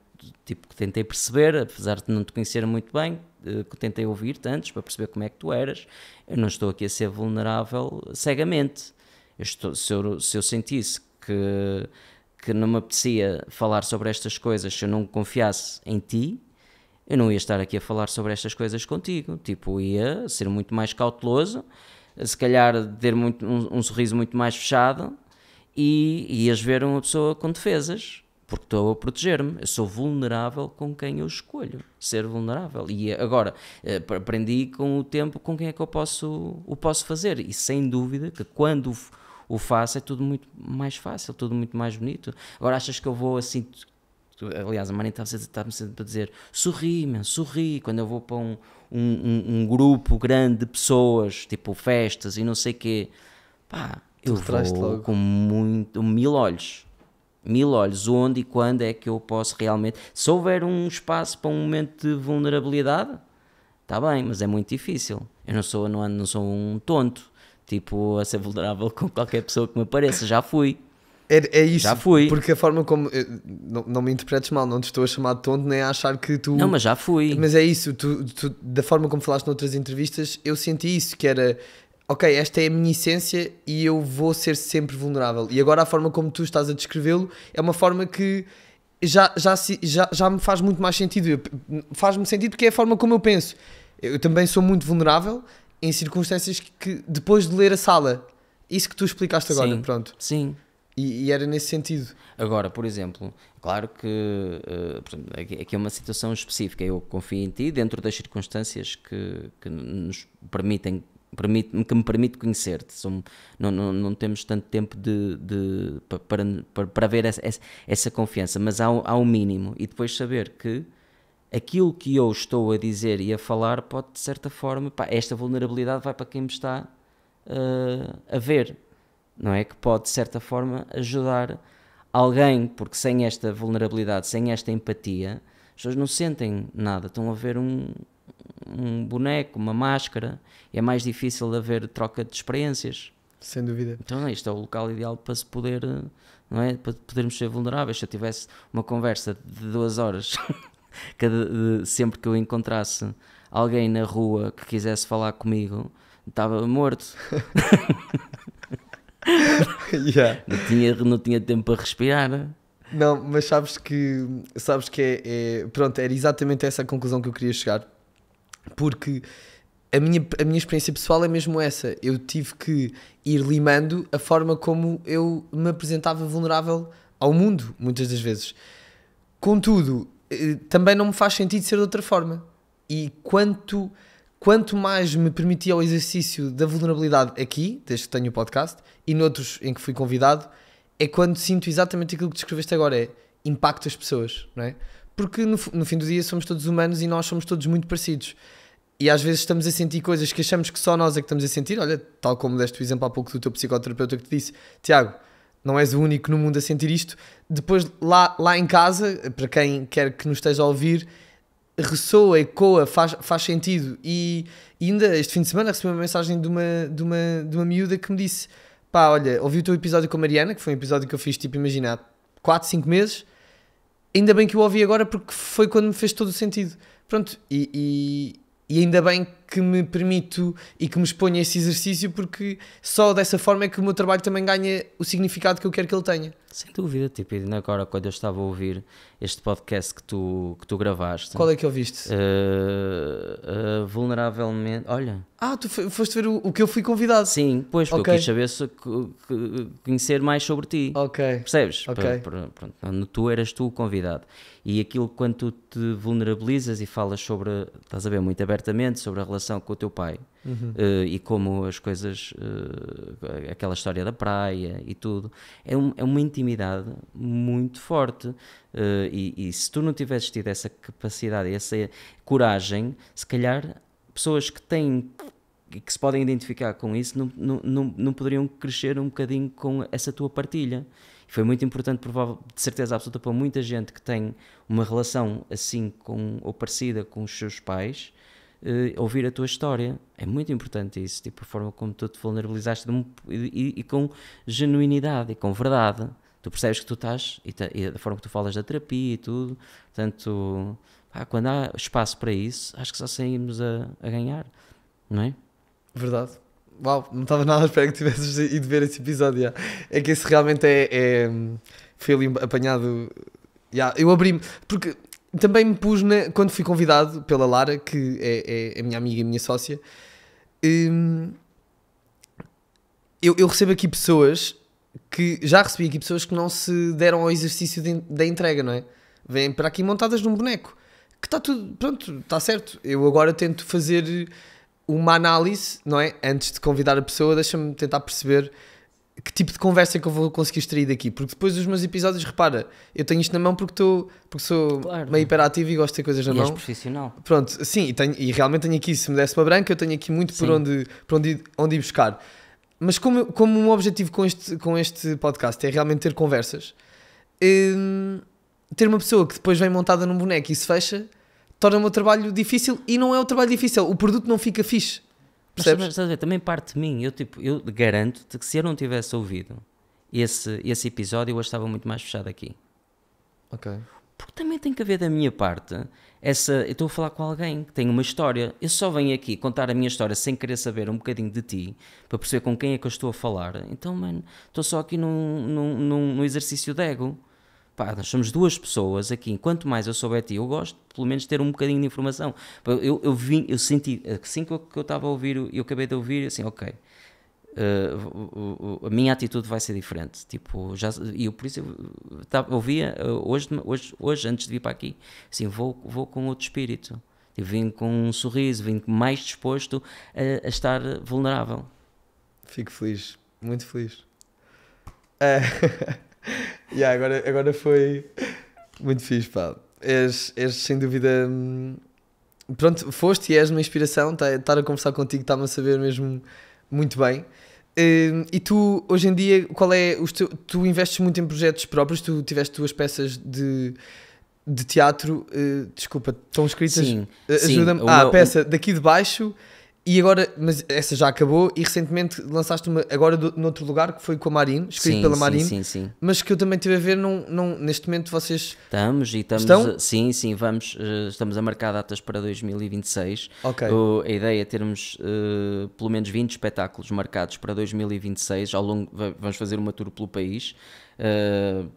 tipo, que tentei perceber, apesar de não te conhecer muito bem, que tentei ouvir-te antes para perceber como é que tu eras. Eu não estou aqui a ser vulnerável cegamente. Se eu sentisse que não me apetecia falar sobre estas coisas, se eu não confiasse em ti, eu não ia estar aqui a falar sobre estas coisas contigo. Tipo, ia ser muito mais cauteloso, se calhar ter um sorriso muito mais fechado, e ias ver uma pessoa com defesas, porque estou a proteger-me. Eu sou vulnerável com quem eu escolho ser vulnerável. E agora aprendi com o tempo com quem é que eu o posso fazer, e sem dúvida que quando o faço é tudo muito mais fácil, tudo muito mais bonito. Agora achas que eu vou assim... Aliás, a Mari estava-me sempre a dizer sorri, quando eu vou para um grupo grande de pessoas, tipo festas e não sei o quê, pá, eu vou com mil olhos, onde e quando é que eu posso realmente, se houver um espaço para um momento de vulnerabilidade, está bem, mas é muito difícil. Eu não sou um tonto, tipo, a ser vulnerável com qualquer pessoa que me apareça. Já fui. É isso, já fui. Porque a forma como... Não me interpretes mal, não te estou a chamar de tonto nem a achar que tu... Não, mas já fui. Mas é isso, tu, da forma como falaste noutras entrevistas, eu senti isso, que era... Ok, esta é a minha essência e eu vou ser sempre vulnerável. E agora a forma como tu estás a descrevê-lo é uma forma que já me faz muito mais sentido. Faz-me sentido porque é a forma como eu penso. Eu também sou muito vulnerável em circunstâncias que depois de ler a sala... Isso que tu explicaste agora, sim, pronto. Sim. E era nesse sentido. Agora, por exemplo, claro que aqui é uma situação específica. Eu confio em ti dentro das circunstâncias que nos que me permite conhecer-te. Não temos tanto tempo para ver essa confiança, mas há um mínimo. E depois saber que aquilo que eu estou a dizer e a falar pode, de certa forma, esta vulnerabilidade vai para quem me está a ver. Não é? Que pode, de certa forma, ajudar alguém, porque sem esta vulnerabilidade, sem esta empatia, as pessoas não sentem nada, estão a ver um boneco, uma máscara, e é mais difícil de haver troca de experiências. Sem dúvida. Então isto é o local ideal para se poder, não é? Para podermos ser vulneráveis. Se eu tivesse uma conversa de 2 horas, sempre que eu encontrasse alguém na rua que quisesse falar comigo, estava morto. Yeah. Não tinha tempo para respirar. Não, mas sabes que pronto, era exatamente essa a conclusão que eu queria chegar, porque a minha experiência pessoal é mesmo essa. Eu tive que ir limando a forma como eu me apresentava vulnerável ao mundo, muitas das vezes. Contudo, também não me faz sentido ser de outra forma. E quanto mais me permitia o exercício da vulnerabilidade aqui, desde que tenho o podcast, e noutros em que fui convidado, é quando sinto exatamente aquilo que descreveste agora, é impacto as pessoas, não é? Porque no fim do dia somos todos humanos e nós somos todos muito parecidos. E às vezes estamos a sentir coisas que achamos que só nós é que estamos a sentir. Olha, tal como deste o exemplo há pouco do teu psicoterapeuta que te disse, Tiago, não és o único no mundo a sentir isto. Depois lá em casa, para quem quer que nos esteja a ouvir, ressoa, ecoa, faz sentido. E ainda este fim de semana recebi uma mensagem de uma miúda que me disse: pá, olha, ouvi o teu episódio com a Mariana, que foi um episódio que eu fiz, tipo, imagina, há 4, 5 meses, ainda bem que o ouvi agora porque foi quando me fez todo o sentido. Pronto, e ainda bem que me permito e que me exponho a esse exercício, porque só dessa forma é que o meu trabalho também ganha o significado que eu quero que ele tenha. Sem dúvida, tipo, e agora quando eu estava a ouvir este podcast que tu gravaste... Qual é que ouviste? Vulneravelmente, olha... Tu foste ver o que eu fui convidado? Sim, pois, porque eu quis saber, conhecer mais sobre ti, percebes? Ok. Pronto, tu eras tu o convidado, e aquilo quando tu te vulnerabilizas e falas sobre, estás a ver, muito abertamente sobre a relação com o teu pai, e como as coisas, aquela história da praia e tudo, é uma intimidade muito forte, e se tu não tivesses tido essa capacidade, essa coragem, se calhar pessoas que têm e que se podem identificar com isso não poderiam crescer um bocadinho com essa tua partilha. Foi muito importante, de certeza absoluta, para muita gente que tem uma relação assim ou parecida com os seus pais, ouvir a tua história. É muito importante isso, tipo, a forma como tu te vulnerabilizaste e com genuinidade e com verdade. Tu percebes que tu estás, e da forma que tu falas da terapia e tudo, portanto, quando há espaço para isso, acho que só saímos a ganhar, não é? Verdade. Uau, não estava nada à espera que tivesses ido ver esse episódio. Yeah. É que esse realmente foi ali apanhado. Yeah, eu abri-me, porque também me pus quando fui convidado pela Lara, que é a minha amiga e a minha sócia. Eu recebo aqui pessoas que já recebi aqui pessoas que não se deram ao exercício da entrega, não é? Vêm para aqui montadas num boneco que está tudo, pronto, está certo. Eu agora tento fazer uma análise, não é? Antes de convidar a pessoa, deixa-me tentar perceber que tipo de conversa é que eu vou conseguir extrair daqui, porque depois dos meus episódios, repara, eu tenho isto na mão porque sou meio hiperativo e gosto de ter coisas na mão. És profissional. Pronto, sim, e realmente tenho aqui, se me desse uma branca, eu tenho aqui muito por onde ir buscar. Mas como um objetivo com este podcast é realmente ter conversas, ter uma pessoa que depois vem montada num boneco e se fecha, torna o meu trabalho difícil, e não é o trabalho difícil, o produto não fica fixe. Percebes? Mas estás a ver, também parte de mim, eu garanto-te que se eu não tivesse ouvido esse episódio, eu estava muito mais fechado aqui. Ok. Porque também tem que haver da minha parte, eu estou a falar com alguém que tem uma história, eu só venho aqui contar a minha história sem querer saber um bocadinho de ti, para perceber com quem é que eu estou a falar, então, mano, estou só aqui num exercício de ego. Nós somos duas pessoas aqui, quanto mais eu souber de ti, eu gosto pelo menos de ter um bocadinho de informação. Eu senti, assim que eu estava a ouvir, eu acabei de ouvir, assim, ok, a minha atitude vai ser diferente, tipo, e eu por isso eu ouvia hoje antes de vir para aqui, assim, vou com outro espírito, eu vim com um sorriso, vim mais disposto a estar vulnerável. Fico feliz, muito feliz. Agora foi muito fixe, pá. És sem dúvida, pronto, foste e és uma inspiração. Estar a conversar contigo está-me a saber mesmo muito bem. E tu, hoje em dia, qual é tu investes muito em projetos próprios? Tu tiveste duas peças de teatro, desculpa, estão escritas? Sim, ajuda-me. A peça daqui de baixo. E agora, mas essa já acabou, e recentemente lançaste uma agora noutro lugar, que foi com a Marine, escrito pela Marine, sim. Mas que eu também tive a ver, neste momento vocês... Estamos? Sim, vamos, estamos a marcar datas para 2026. Ok. A ideia é termos pelo menos 20 espetáculos marcados para 2026, vamos fazer uma tour pelo país.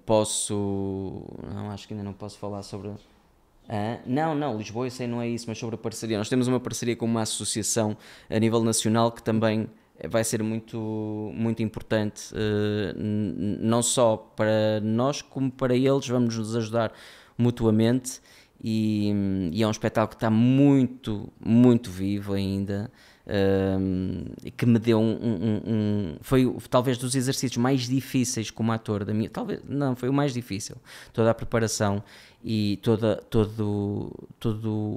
Acho que ainda não posso falar sobre... Não, Lisboa, eu sei, não é isso, mas sobre a parceria. Nós temos uma parceria com uma associação a nível nacional que também vai ser muito, muito importante, não só para nós como para eles, vamos nos ajudar mutuamente, e é um espetáculo que está muito, muito vivo ainda, e que me deu foi talvez dos exercícios mais difíceis como ator da minha, foi o mais difícil, toda a preparação e todo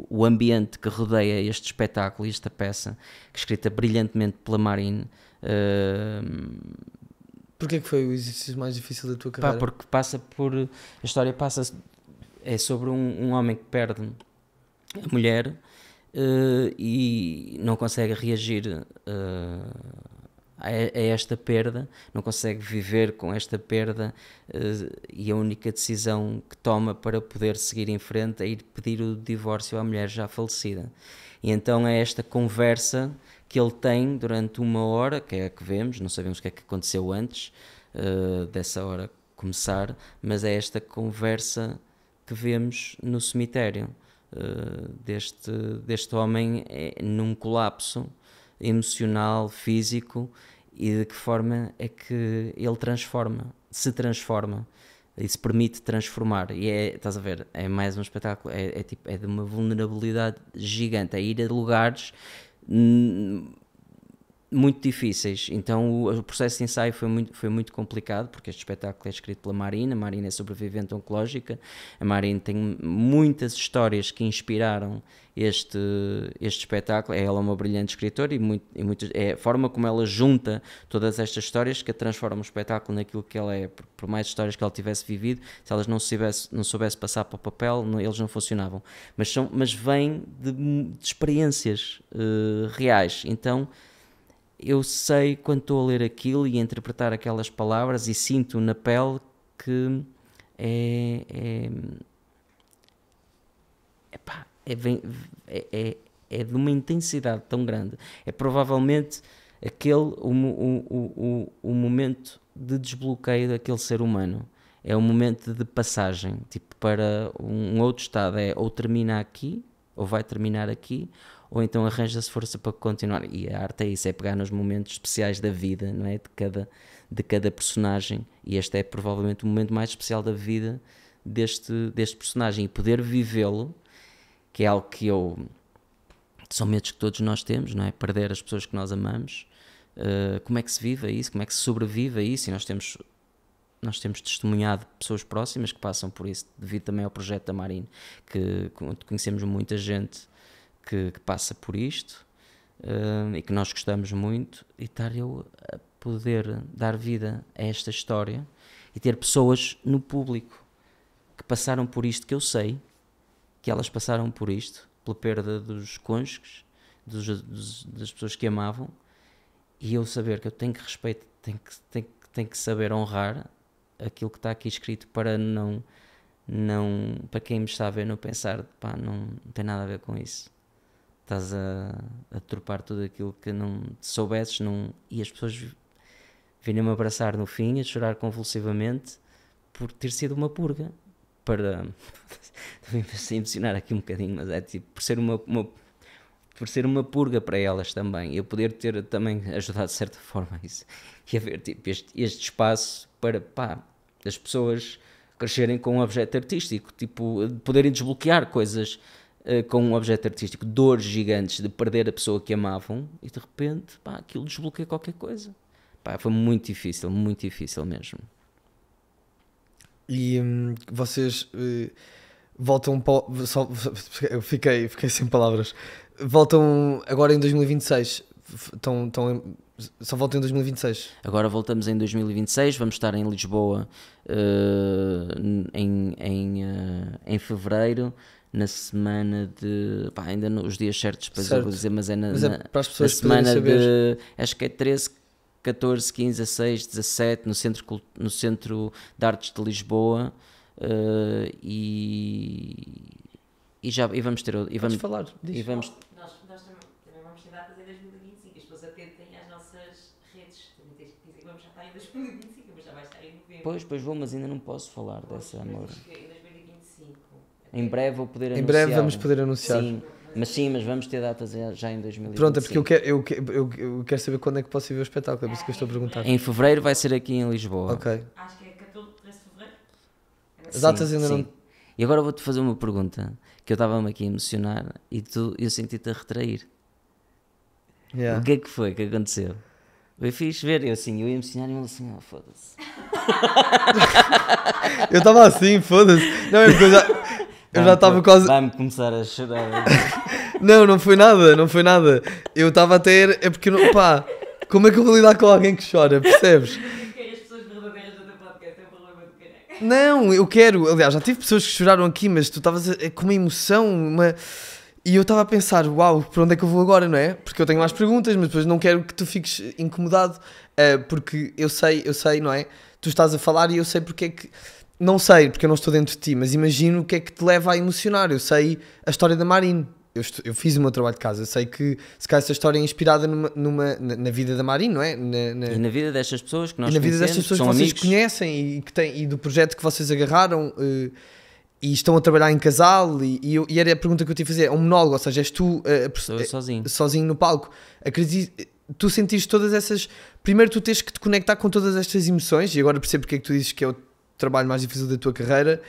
o ambiente que rodeia este espetáculo e esta peça, que é escrita brilhantemente pela Marine. Porquê que foi o exercício mais difícil da tua carreira? Porque a história é sobre um homem que perde a mulher, e não consegue reagir a esta perda, não consegue viver com esta perda, e a única decisão que toma para poder seguir em frente é ir pedir o divórcio à mulher já falecida. E então é esta conversa que ele tem durante 1 hora, que é a que vemos, não sabemos o que é que aconteceu antes dessa hora começar, mas é esta conversa que vemos no cemitério, deste homem num colapso emocional, físico, e de que forma é que ele se transforma e se permite transformar. E estás a ver, é mais um espetáculo, é de uma vulnerabilidade gigante, é ir a lugares muito difíceis. Então o processo de ensaio foi muito complicado, porque este espetáculo é escrito pela Marina. A Marina é sobrevivente oncológica. A Marina tem muitas histórias que inspiraram este espetáculo. Ela é uma brilhante escritora e é a forma como ela junta todas estas histórias que a transforma o espetáculo naquilo que ela é. Por mais histórias que ela tivesse vivido, se elas não soubesse passar para o papel, eles não funcionavam. Mas vem de experiências reais. Então eu sei, quando estou a ler aquilo e a interpretar aquelas palavras, e sinto na pele que é de uma intensidade tão grande. É provavelmente o momento de desbloqueio daquele ser humano. É um momento de passagem, tipo, para um outro estado. É ou termina aqui, ou vai terminar aqui, ou então arranja-se força para continuar. E a arte é isso, é pegar nos momentos especiais da vida, não é? De cada personagem, e este é provavelmente o momento mais especial da vida deste personagem, e poder vivê-lo, que é algo que são medos que todos nós temos, não é? Perder as pessoas que nós amamos. Como é que se vive a isso? Como é que se sobrevive a isso? E nós temos testemunhado pessoas próximas que passam por isso, devido também ao projeto da Marine, que conhecemos muita gente que passa por isto, e que nós gostamos muito, e estar eu a poder dar vida a esta história e ter pessoas no público que passaram por isto, que eu sei que elas passaram por isto, pela perda dos cônjuges, das pessoas que amavam, e eu saber que eu tenho que respeitar, tenho que saber honrar aquilo que está aqui escrito, para não para quem me está a ver não pensar, pá, não tem nada a ver com isso. Estás a tropar tudo aquilo que não soubesses, e as pessoas virem-me abraçar no fim, a chorar convulsivamente por ter sido uma purga. Para também se emocionar aqui um bocadinho, mas é tipo, por ser uma purga para elas também, eu poder ter também ajudado de certa forma a isso, e haver tipo este espaço para as pessoas crescerem com um objeto artístico, tipo, poderem desbloquear coisas com um objeto artístico, dores gigantes de perder a pessoa que amavam, e de repente aquilo desbloqueia qualquer coisa. Foi muito difícil mesmo. E vocês voltam para eu fiquei sem palavras. Voltam agora em 2026. Só voltam em 2026. Agora voltamos em 2026. Vamos estar em Lisboa em fevereiro, na semana de... ainda os dias certos depois eu vou dizer, mas é para as pessoas na semana saber. de... acho que é 13, 14, 15, 16, 17, no Centro de Artes de Lisboa, e vamos ter... Vamos falar disso. E vamos... Nós também vamos ter datas em 2025, as pessoas atentem às nossas redes. Também tens que dizer que vamos já estar em 2025, mas já vai estar em novembro. Pois vou, mas ainda não posso falar dessa, amor. Em 2025. Em breve vou poder anunciar. Em breve vamos poder anunciar. Sim, mas vamos ter datas já em 2025. Pronto, é porque eu quero saber quando é que posso ir ver o espetáculo, é por isso que eu estou a perguntar. Em fevereiro vai ser aqui em Lisboa. Ok. Acho que é 14 de fevereiro. As datas ainda não... E agora vou-te fazer uma pergunta, que eu estava-me aqui a emocionar e eu senti-te a retrair. Yeah. O que é que foi que aconteceu? Eu fiz ver, eu ia emocionar e ele assim, foda-se. Eu estava assim, foda-se. Não, é porque eu já estava quase... Vai-me começar a chorar. Não foi nada. Eu estava a ter... É porque, como é que eu vou lidar com alguém que chora, percebes? As pessoas verdadeiras do teu podcast é o problema do caralho. Não, eu quero... Aliás, já tive pessoas que choraram aqui, mas tu estavas com uma emoção, E eu estava a pensar, uau, para onde é que eu vou agora, não é? Porque eu tenho mais perguntas, mas depois não quero que tu fiques incomodado, porque eu sei, não é? Tu estás a falar e eu sei porque é que... Não sei, porque eu não estou dentro de ti, mas imagino o que é que te leva a emocionar. Eu sei a história da Marine. eu fiz o meu trabalho de casa, eu sei que se calhar essa história é inspirada na vida da Mari, não é? E na vida destas pessoas que nós e na vida conhecemos, destas pessoas são que vocês amigos. conhecem e do projeto que vocês agarraram e estão a trabalhar em casal e era a pergunta que eu te ia fazer, é um monólogo, ou seja, és tu Sou eu sozinho. sozinho no palco. Tu sentires todas essas... Primeiro tu tens que te conectar com todas estas emoções, e agora percebo porque é que tu dizes que é o trabalho mais difícil da tua carreira.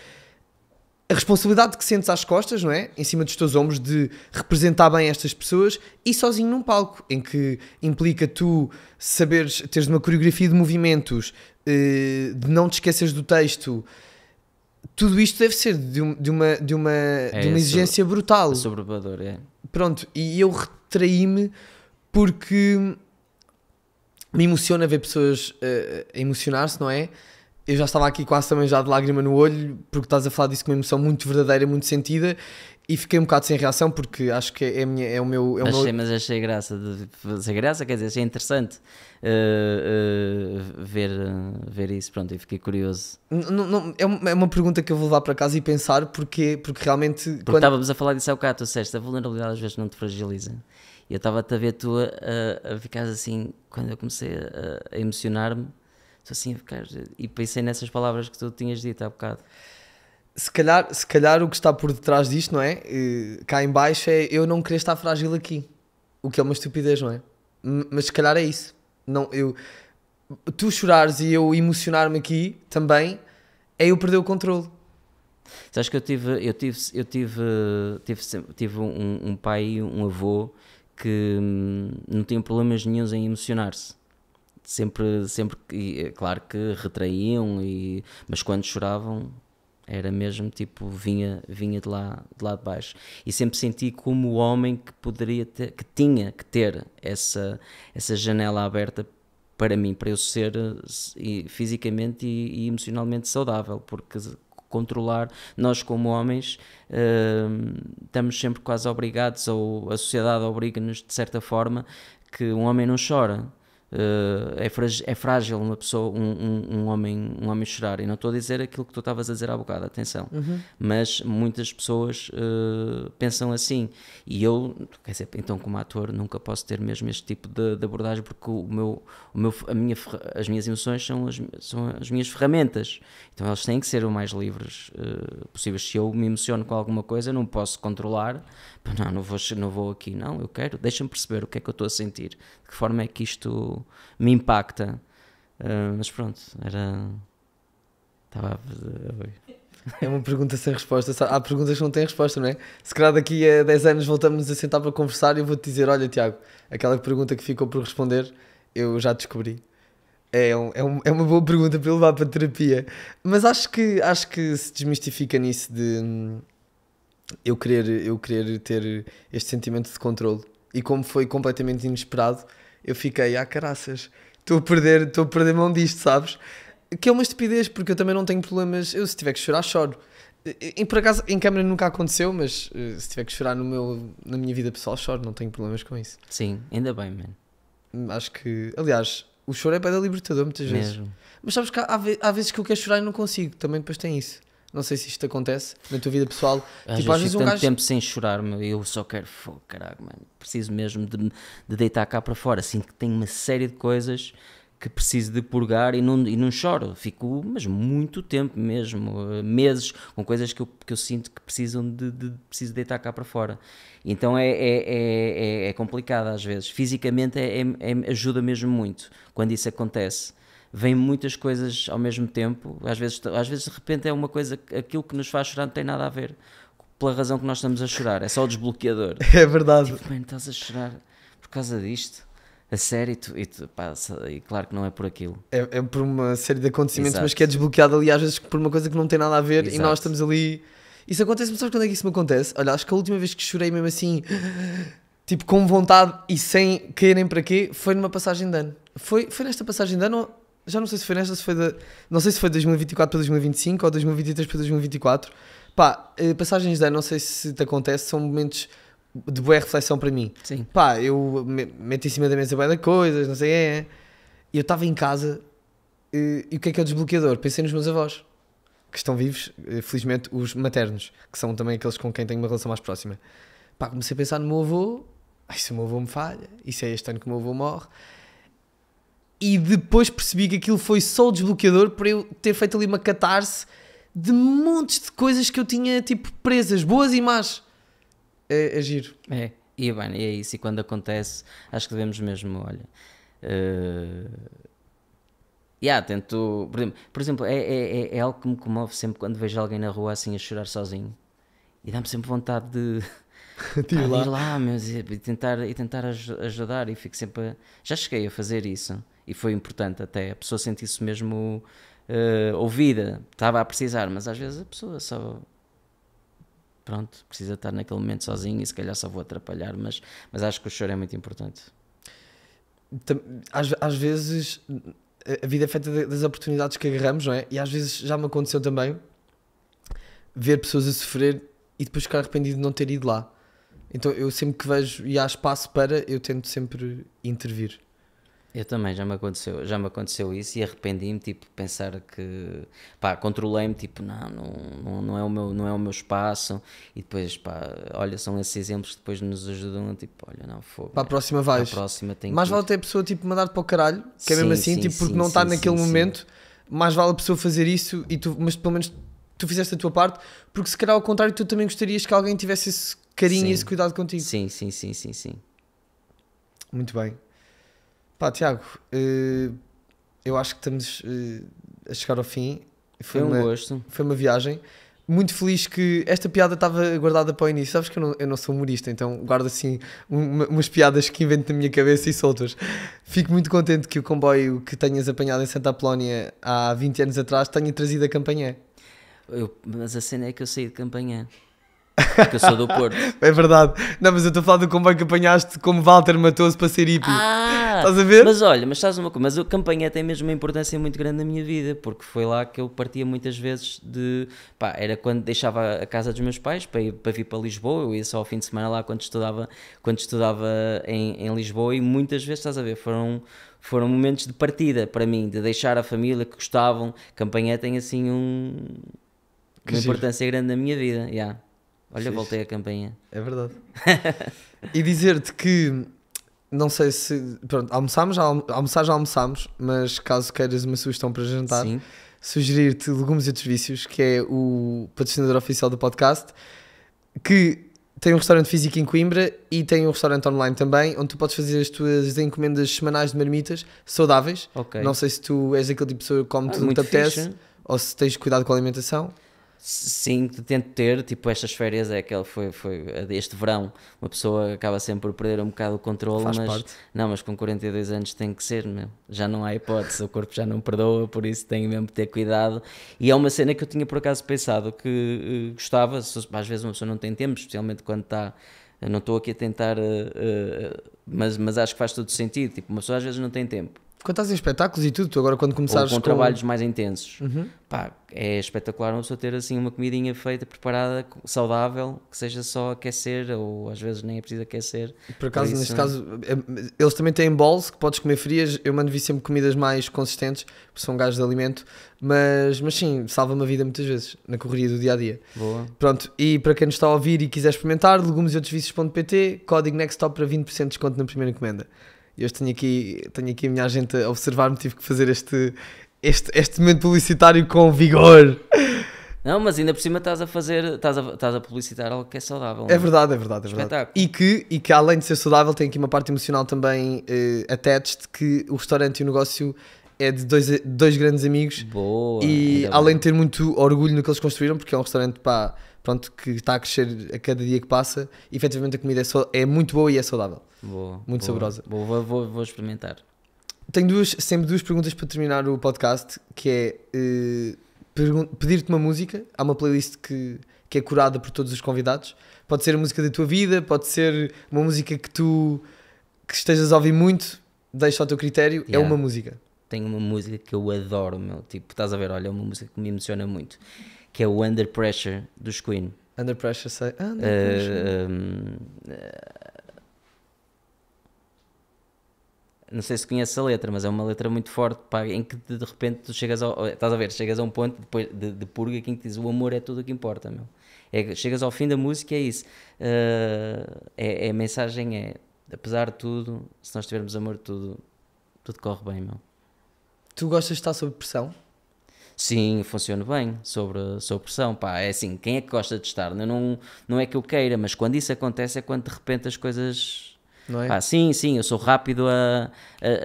A responsabilidade que sentes às costas, não é? Em cima dos teus ombros, de representar bem estas pessoas, e sozinho num palco, em que implica tu saberes, teres uma coreografia de movimentos, de não te esqueceres do texto. Tudo isto deve ser de uma exigência brutal. Sobrevador, é. Pronto, e eu retraí-me porque me emociona ver pessoas a emocionar-se, não é? Eu já estava aqui quase também já de lágrima no olho, porque estás a falar disso com uma emoção muito verdadeira, muito sentida, e fiquei um bocado sem reação, porque acho que Mas achei graça, quer dizer, achei interessante ver isso, pronto, e fiquei curioso. É uma pergunta que eu vou levar para casa e pensar, porque realmente... Porque estávamos a falar disso há bocado, tu disseste, a vulnerabilidade às vezes não te fragiliza. E eu estava-te a ver tu a ficar assim, quando eu comecei a emocionar-me, estou assim a ficar, e pensei nessas palavras que tu tinhas dito há bocado. Se calhar o que está por detrás disto, não é? Cá em baixo é eu não querer estar frágil aqui. O que é uma estupidez, não é? Mas se calhar é isso. Tu chorares e eu emocionar-me aqui também é eu perder o controle. Sabes que eu tive um pai e um avô que não tinham problemas nenhuns em emocionar-se. Sempre claro que retraíam, mas quando choravam era mesmo tipo, vinha de lá de baixo. E sempre senti como o homem que tinha que ter essa janela aberta para mim, para eu ser fisicamente e emocionalmente saudável, porque controlar, nós como homens estamos sempre quase obrigados, ou a sociedade obriga-nos de certa forma, que um homem não chora. É frágil uma pessoa, um homem chorar, e não estou a dizer aquilo que tu estavas a dizer há bocado, atenção, mas muitas pessoas pensam assim, e eu, quer dizer, então como ator nunca posso ter mesmo este tipo de abordagem, porque as minhas emoções são as minhas ferramentas, então elas têm que ser o mais livres possíveis. Se eu me emociono com alguma coisa, não posso controlar, não vou aqui, não, eu quero, deixa-me perceber o que é que eu estou a sentir, de que forma é que isto me impacta, mas pronto, É uma pergunta sem resposta. Há perguntas que não têm resposta, não é? Se calhar daqui a 10 anos voltamos a sentar para conversar e eu vou-te dizer, olha Tiago, aquela pergunta que ficou por responder eu já descobri. É uma boa pergunta para eu levar para a terapia, mas acho que se desmistifica nisso de eu querer ter este sentimento de controle, e como foi completamente inesperado, eu fiquei, caraças, estou a perder mão disto, sabes? Que é uma estupidez, porque eu também não tenho problemas. Eu, se tiver que chorar, choro. E por acaso, em câmara nunca aconteceu, mas se tiver que chorar na minha vida pessoal, choro, não tenho problemas com isso. Sim, ainda bem, mano. Acho que, aliás, o choro é bem libertador muitas vezes. Mesmo. Mas sabes que há vezes que eu quero chorar e não consigo, também depois tem isso. Não sei se isto acontece na tua vida pessoal. Às vezes fico tanto tempo sem chorar, eu só quero, caralho, mano, preciso mesmo de deitar cá para fora. Sinto que tenho uma série de coisas que preciso de purgar e não choro. Fico, mas muito tempo mesmo, meses, com coisas que eu sinto que preciso deitar cá para fora. Então é complicado às vezes. Fisicamente ajuda mesmo muito quando isso acontece. Vêm muitas coisas ao mesmo tempo, às vezes de repente é uma coisa, aquilo que nos faz chorar não tem nada a ver pela razão que nós estamos a chorar, é só o desbloqueador. É verdade. Tipo, mano, estás a chorar por causa disto? A sério? E claro que não é por aquilo. É por uma série de acontecimentos, Exato. mas que é desbloqueado ali às vezes por uma coisa que não tem nada a ver. Exato. E nós estamos ali... Isso acontece-me, sabes quando é que isso me acontece? Olha, acho que a última vez que chorei mesmo assim, tipo com vontade e sem querem para quê, foi numa passagem de ano. Foi nesta passagem de ano... Já não sei se foi nesta, não sei se foi 2024 para 2025 ou 2023 para 2024. Pá, passagens de ano, não sei se te acontece, são momentos de boa reflexão para mim. Sim. Pá, eu meto em cima da mesa bué de coisas, não sei, e eu estava em casa, e o que é o desbloqueador? Pensei nos meus avós, que estão vivos, felizmente os maternos, que são também aqueles com quem tenho uma relação mais próxima. pá, comecei a pensar no meu avô, se o meu avô me falha, isso é este ano que o meu avô morre. E depois percebi que aquilo foi só o desbloqueador para eu ter feito ali uma catarse de montes de coisas que eu tinha, tipo, presas, boas e más. É giro. E bem, é isso, e quando acontece, acho que devemos mesmo, olha... tento... Por exemplo, é algo que me comove sempre quando vejo alguém na rua assim a chorar sozinho. E dá-me sempre vontade de... de ir lá, e tentar ajudar, e fico sempre... Já cheguei a fazer isso, e foi importante até, a pessoa sentir-se mesmo ouvida, estava a precisar, mas às vezes a pessoa só... Pronto, precisa estar naquele momento sozinho e se calhar só vou atrapalhar, mas acho que o choro é muito importante. Às vezes a vida é feita das oportunidades que agarramos, não é? E às vezes já me aconteceu também ver pessoas a sofrer e depois ficar arrependido de não ter ido lá. Então eu sempre que vejo e há espaço para, eu tento sempre intervir. Eu também, já me aconteceu isso e arrependi-me, tipo, pensar que, pá, controlei-me, tipo, não é o meu espaço, e depois, pá, olha, são esses exemplos que depois nos ajudam, tipo, olha, não, fogo. Para a próxima vais. Para a próxima tem mais vale ter a pessoa, tipo, mandar-te para o caralho, que é mesmo assim, tipo, porque não está naquele momento, mais vale a pessoa fazer isso, mas pelo menos tu fizeste a tua parte, porque se calhar ao contrário tu também gostarias que alguém tivesse esse carinho e esse cuidado contigo. Sim. Muito bem. Pá, Tiago, eu acho que estamos a chegar ao fim. Foi um gosto. Foi uma viagem. Muito feliz que esta piada estava guardada para o início. Sabes que eu não sou humorista, então guardo assim umas piadas que invento na minha cabeça e soltas. Fico muito contente que o comboio que tenhas apanhado em Santa Apolónia há 20 anos atrás tenha trazido a Campanhã. Mas a cena é que eu saí de Campanhã. Porque eu sou do Porto. É verdade. Não, mas eu estou a falar do comboio que apanhaste como Walter Matoso para ser hippie. Estás a ver? Mas olha, mas sabes uma coisa, mas a Campanhã tem mesmo uma importância muito grande na minha vida, porque foi lá que eu partia muitas vezes de... Pá, era quando deixava a casa dos meus pais para vir para Lisboa, eu ia só ao fim de semana lá quando estudava em Lisboa, e muitas vezes, estás a ver, foram momentos de partida para mim, de deixar a família que gostavam. Campanhã tem assim uma importância grande na minha vida, Olha, voltei a Campanha. É verdade. E dizer-te que, não sei se... Pronto, almoçar já almoçámos, mas caso queiras uma sugestão para jantar, sugerir-te Legumes e Outros Vícios, que é o patrocinador oficial do podcast, que tem um restaurante físico em Coimbra e tem um restaurante online também, onde tu podes fazer as tuas encomendas semanais de marmitas saudáveis. Okay. Não sei se tu és aquele tipo de pessoa que come tudo o que te apetece, ou se tens cuidado com a alimentação. Sim, tento ter, tipo, estas férias foi este verão, uma pessoa acaba sempre por perder um bocado o controle, mas com 42 anos tem que ser, já não há hipótese, o corpo já não perdoa, por isso tenho mesmo que ter cuidado. E é uma cena que eu tinha por acaso pensado que gostava, às vezes uma pessoa não tem tempo, especialmente quando está, não estou aqui a tentar, mas acho que faz todo sentido, tipo, uma pessoa às vezes não tem tempo. Quando estás em espetáculos e tudo, tu agora quando começares com trabalhos mais intensos, pá, é espetacular uma pessoa ter assim uma comidinha feita, preparada, saudável, que seja só aquecer, ou às vezes nem é preciso aquecer. Por acaso, neste caso, eles também têm bowls que podes comer frias. Eu mando vir sempre comidas mais consistentes, porque são gajos de alimento, mas sim, salva-me a vida muitas vezes, na correria do dia-a-dia. Boa. Pronto, e para quem nos está a ouvir e quiser experimentar, legumeseoutrovicios.pt, código NEXTSTOP para 20% de desconto na primeira encomenda. Eu tenho aqui a minha gente a observar-me, tive que fazer este momento publicitário com vigor. Não, mas ainda por cima estás a publicitar algo que é saudável. É verdade. E que além de ser saudável tem aqui uma parte emocional também attached, que o restaurante e o negócio é de dois grandes amigos. Boa. E além de ter muito orgulho no que eles construíram, porque é um restaurante que está a crescer a cada dia que passa, e efetivamente a comida é muito boa e é saudável. Muito saborosa. Vou experimentar. Tenho sempre duas perguntas para terminar o podcast, que é pedir-te uma música. Há uma playlist que é curada por todos os convidados. Pode ser a música da tua vida, pode ser uma música que estejas a ouvir muito, deixa ao teu critério. É uma música. Tenho uma música que eu adoro, tipo, estás a ver, olha, é uma música que me emociona muito, que é o Under Pressure dos Queen. Under Pressure, sei. Under Pressure. não sei se conheces a letra, mas é uma letra muito forte, pá, em que de repente tu chegas estás a ver, chegas a um ponto depois de purga em que diz o amor é tudo o que importa, meu. Chegas ao fim da música, é isso. A mensagem é, apesar de tudo, se nós tivermos amor, tudo corre bem, meu. Tu gostas de estar sob pressão? Sim, funciona bem sobre pressão, pá, é assim, quem é que gosta de estar? Não é que eu queira, mas quando isso acontece é quando de repente as coisas... Não é? Pá, sim, eu sou rápido a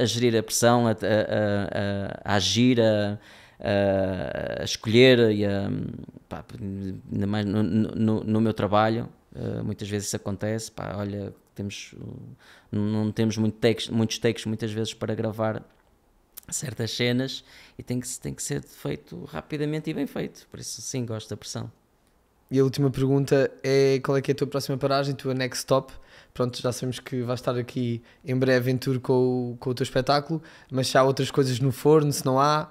gerir a pressão, a agir, a escolher, e pá, ainda mais no meu trabalho, muitas vezes isso acontece, pá, olha, não temos muitos takes muitas vezes para gravar certas cenas e tem que ser feito rapidamente e bem feito, por isso sim, gosto da pressão. E a última pergunta é: qual é que é a tua próxima paragem, a tua next stop? Pronto, já sabemos que vais estar aqui em breve em tour com o teu espetáculo, mas se há outras coisas no forno, se não há...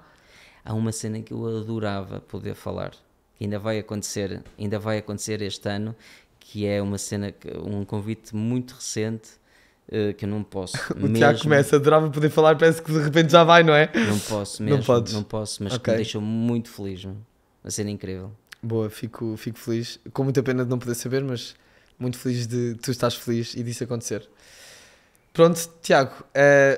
Há uma cena que eu adorava poder falar, que ainda vai acontecer este ano, que é uma cena, um convite muito recente, que eu não posso O Tiago começa, adorava poder falar, parece que de repente já vai, não é? Não posso mesmo, não posso, mas Okay. que me deixou muito feliz, meu. Uma cena incrível. Boa, fico feliz, com muita pena de não poder saber, mas muito feliz de tu estás feliz e disso acontecer. Pronto, Tiago,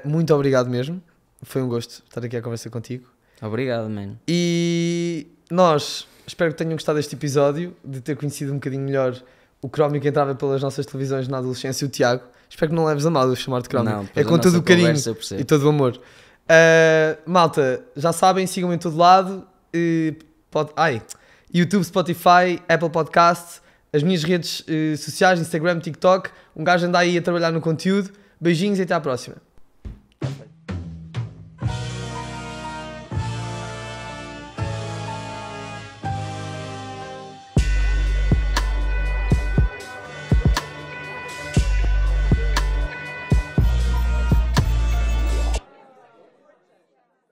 muito obrigado mesmo, foi um gosto estar aqui a conversar contigo. Obrigado, mano. E nós, espero que tenham gostado deste episódio, de ter conhecido um bocadinho melhor o Crómico que entrava pelas nossas televisões na adolescência, o Tiago. Espero que não leves a mal eu chamar-te Crómico. Não, É com todo o carinho e todo o amor. Malta, já sabem, sigam-me em todo lado. YouTube, Spotify, Apple Podcasts, as minhas redes sociais, Instagram, TikTok. Um gajo anda aí a trabalhar no conteúdo. Beijinhos e até à próxima.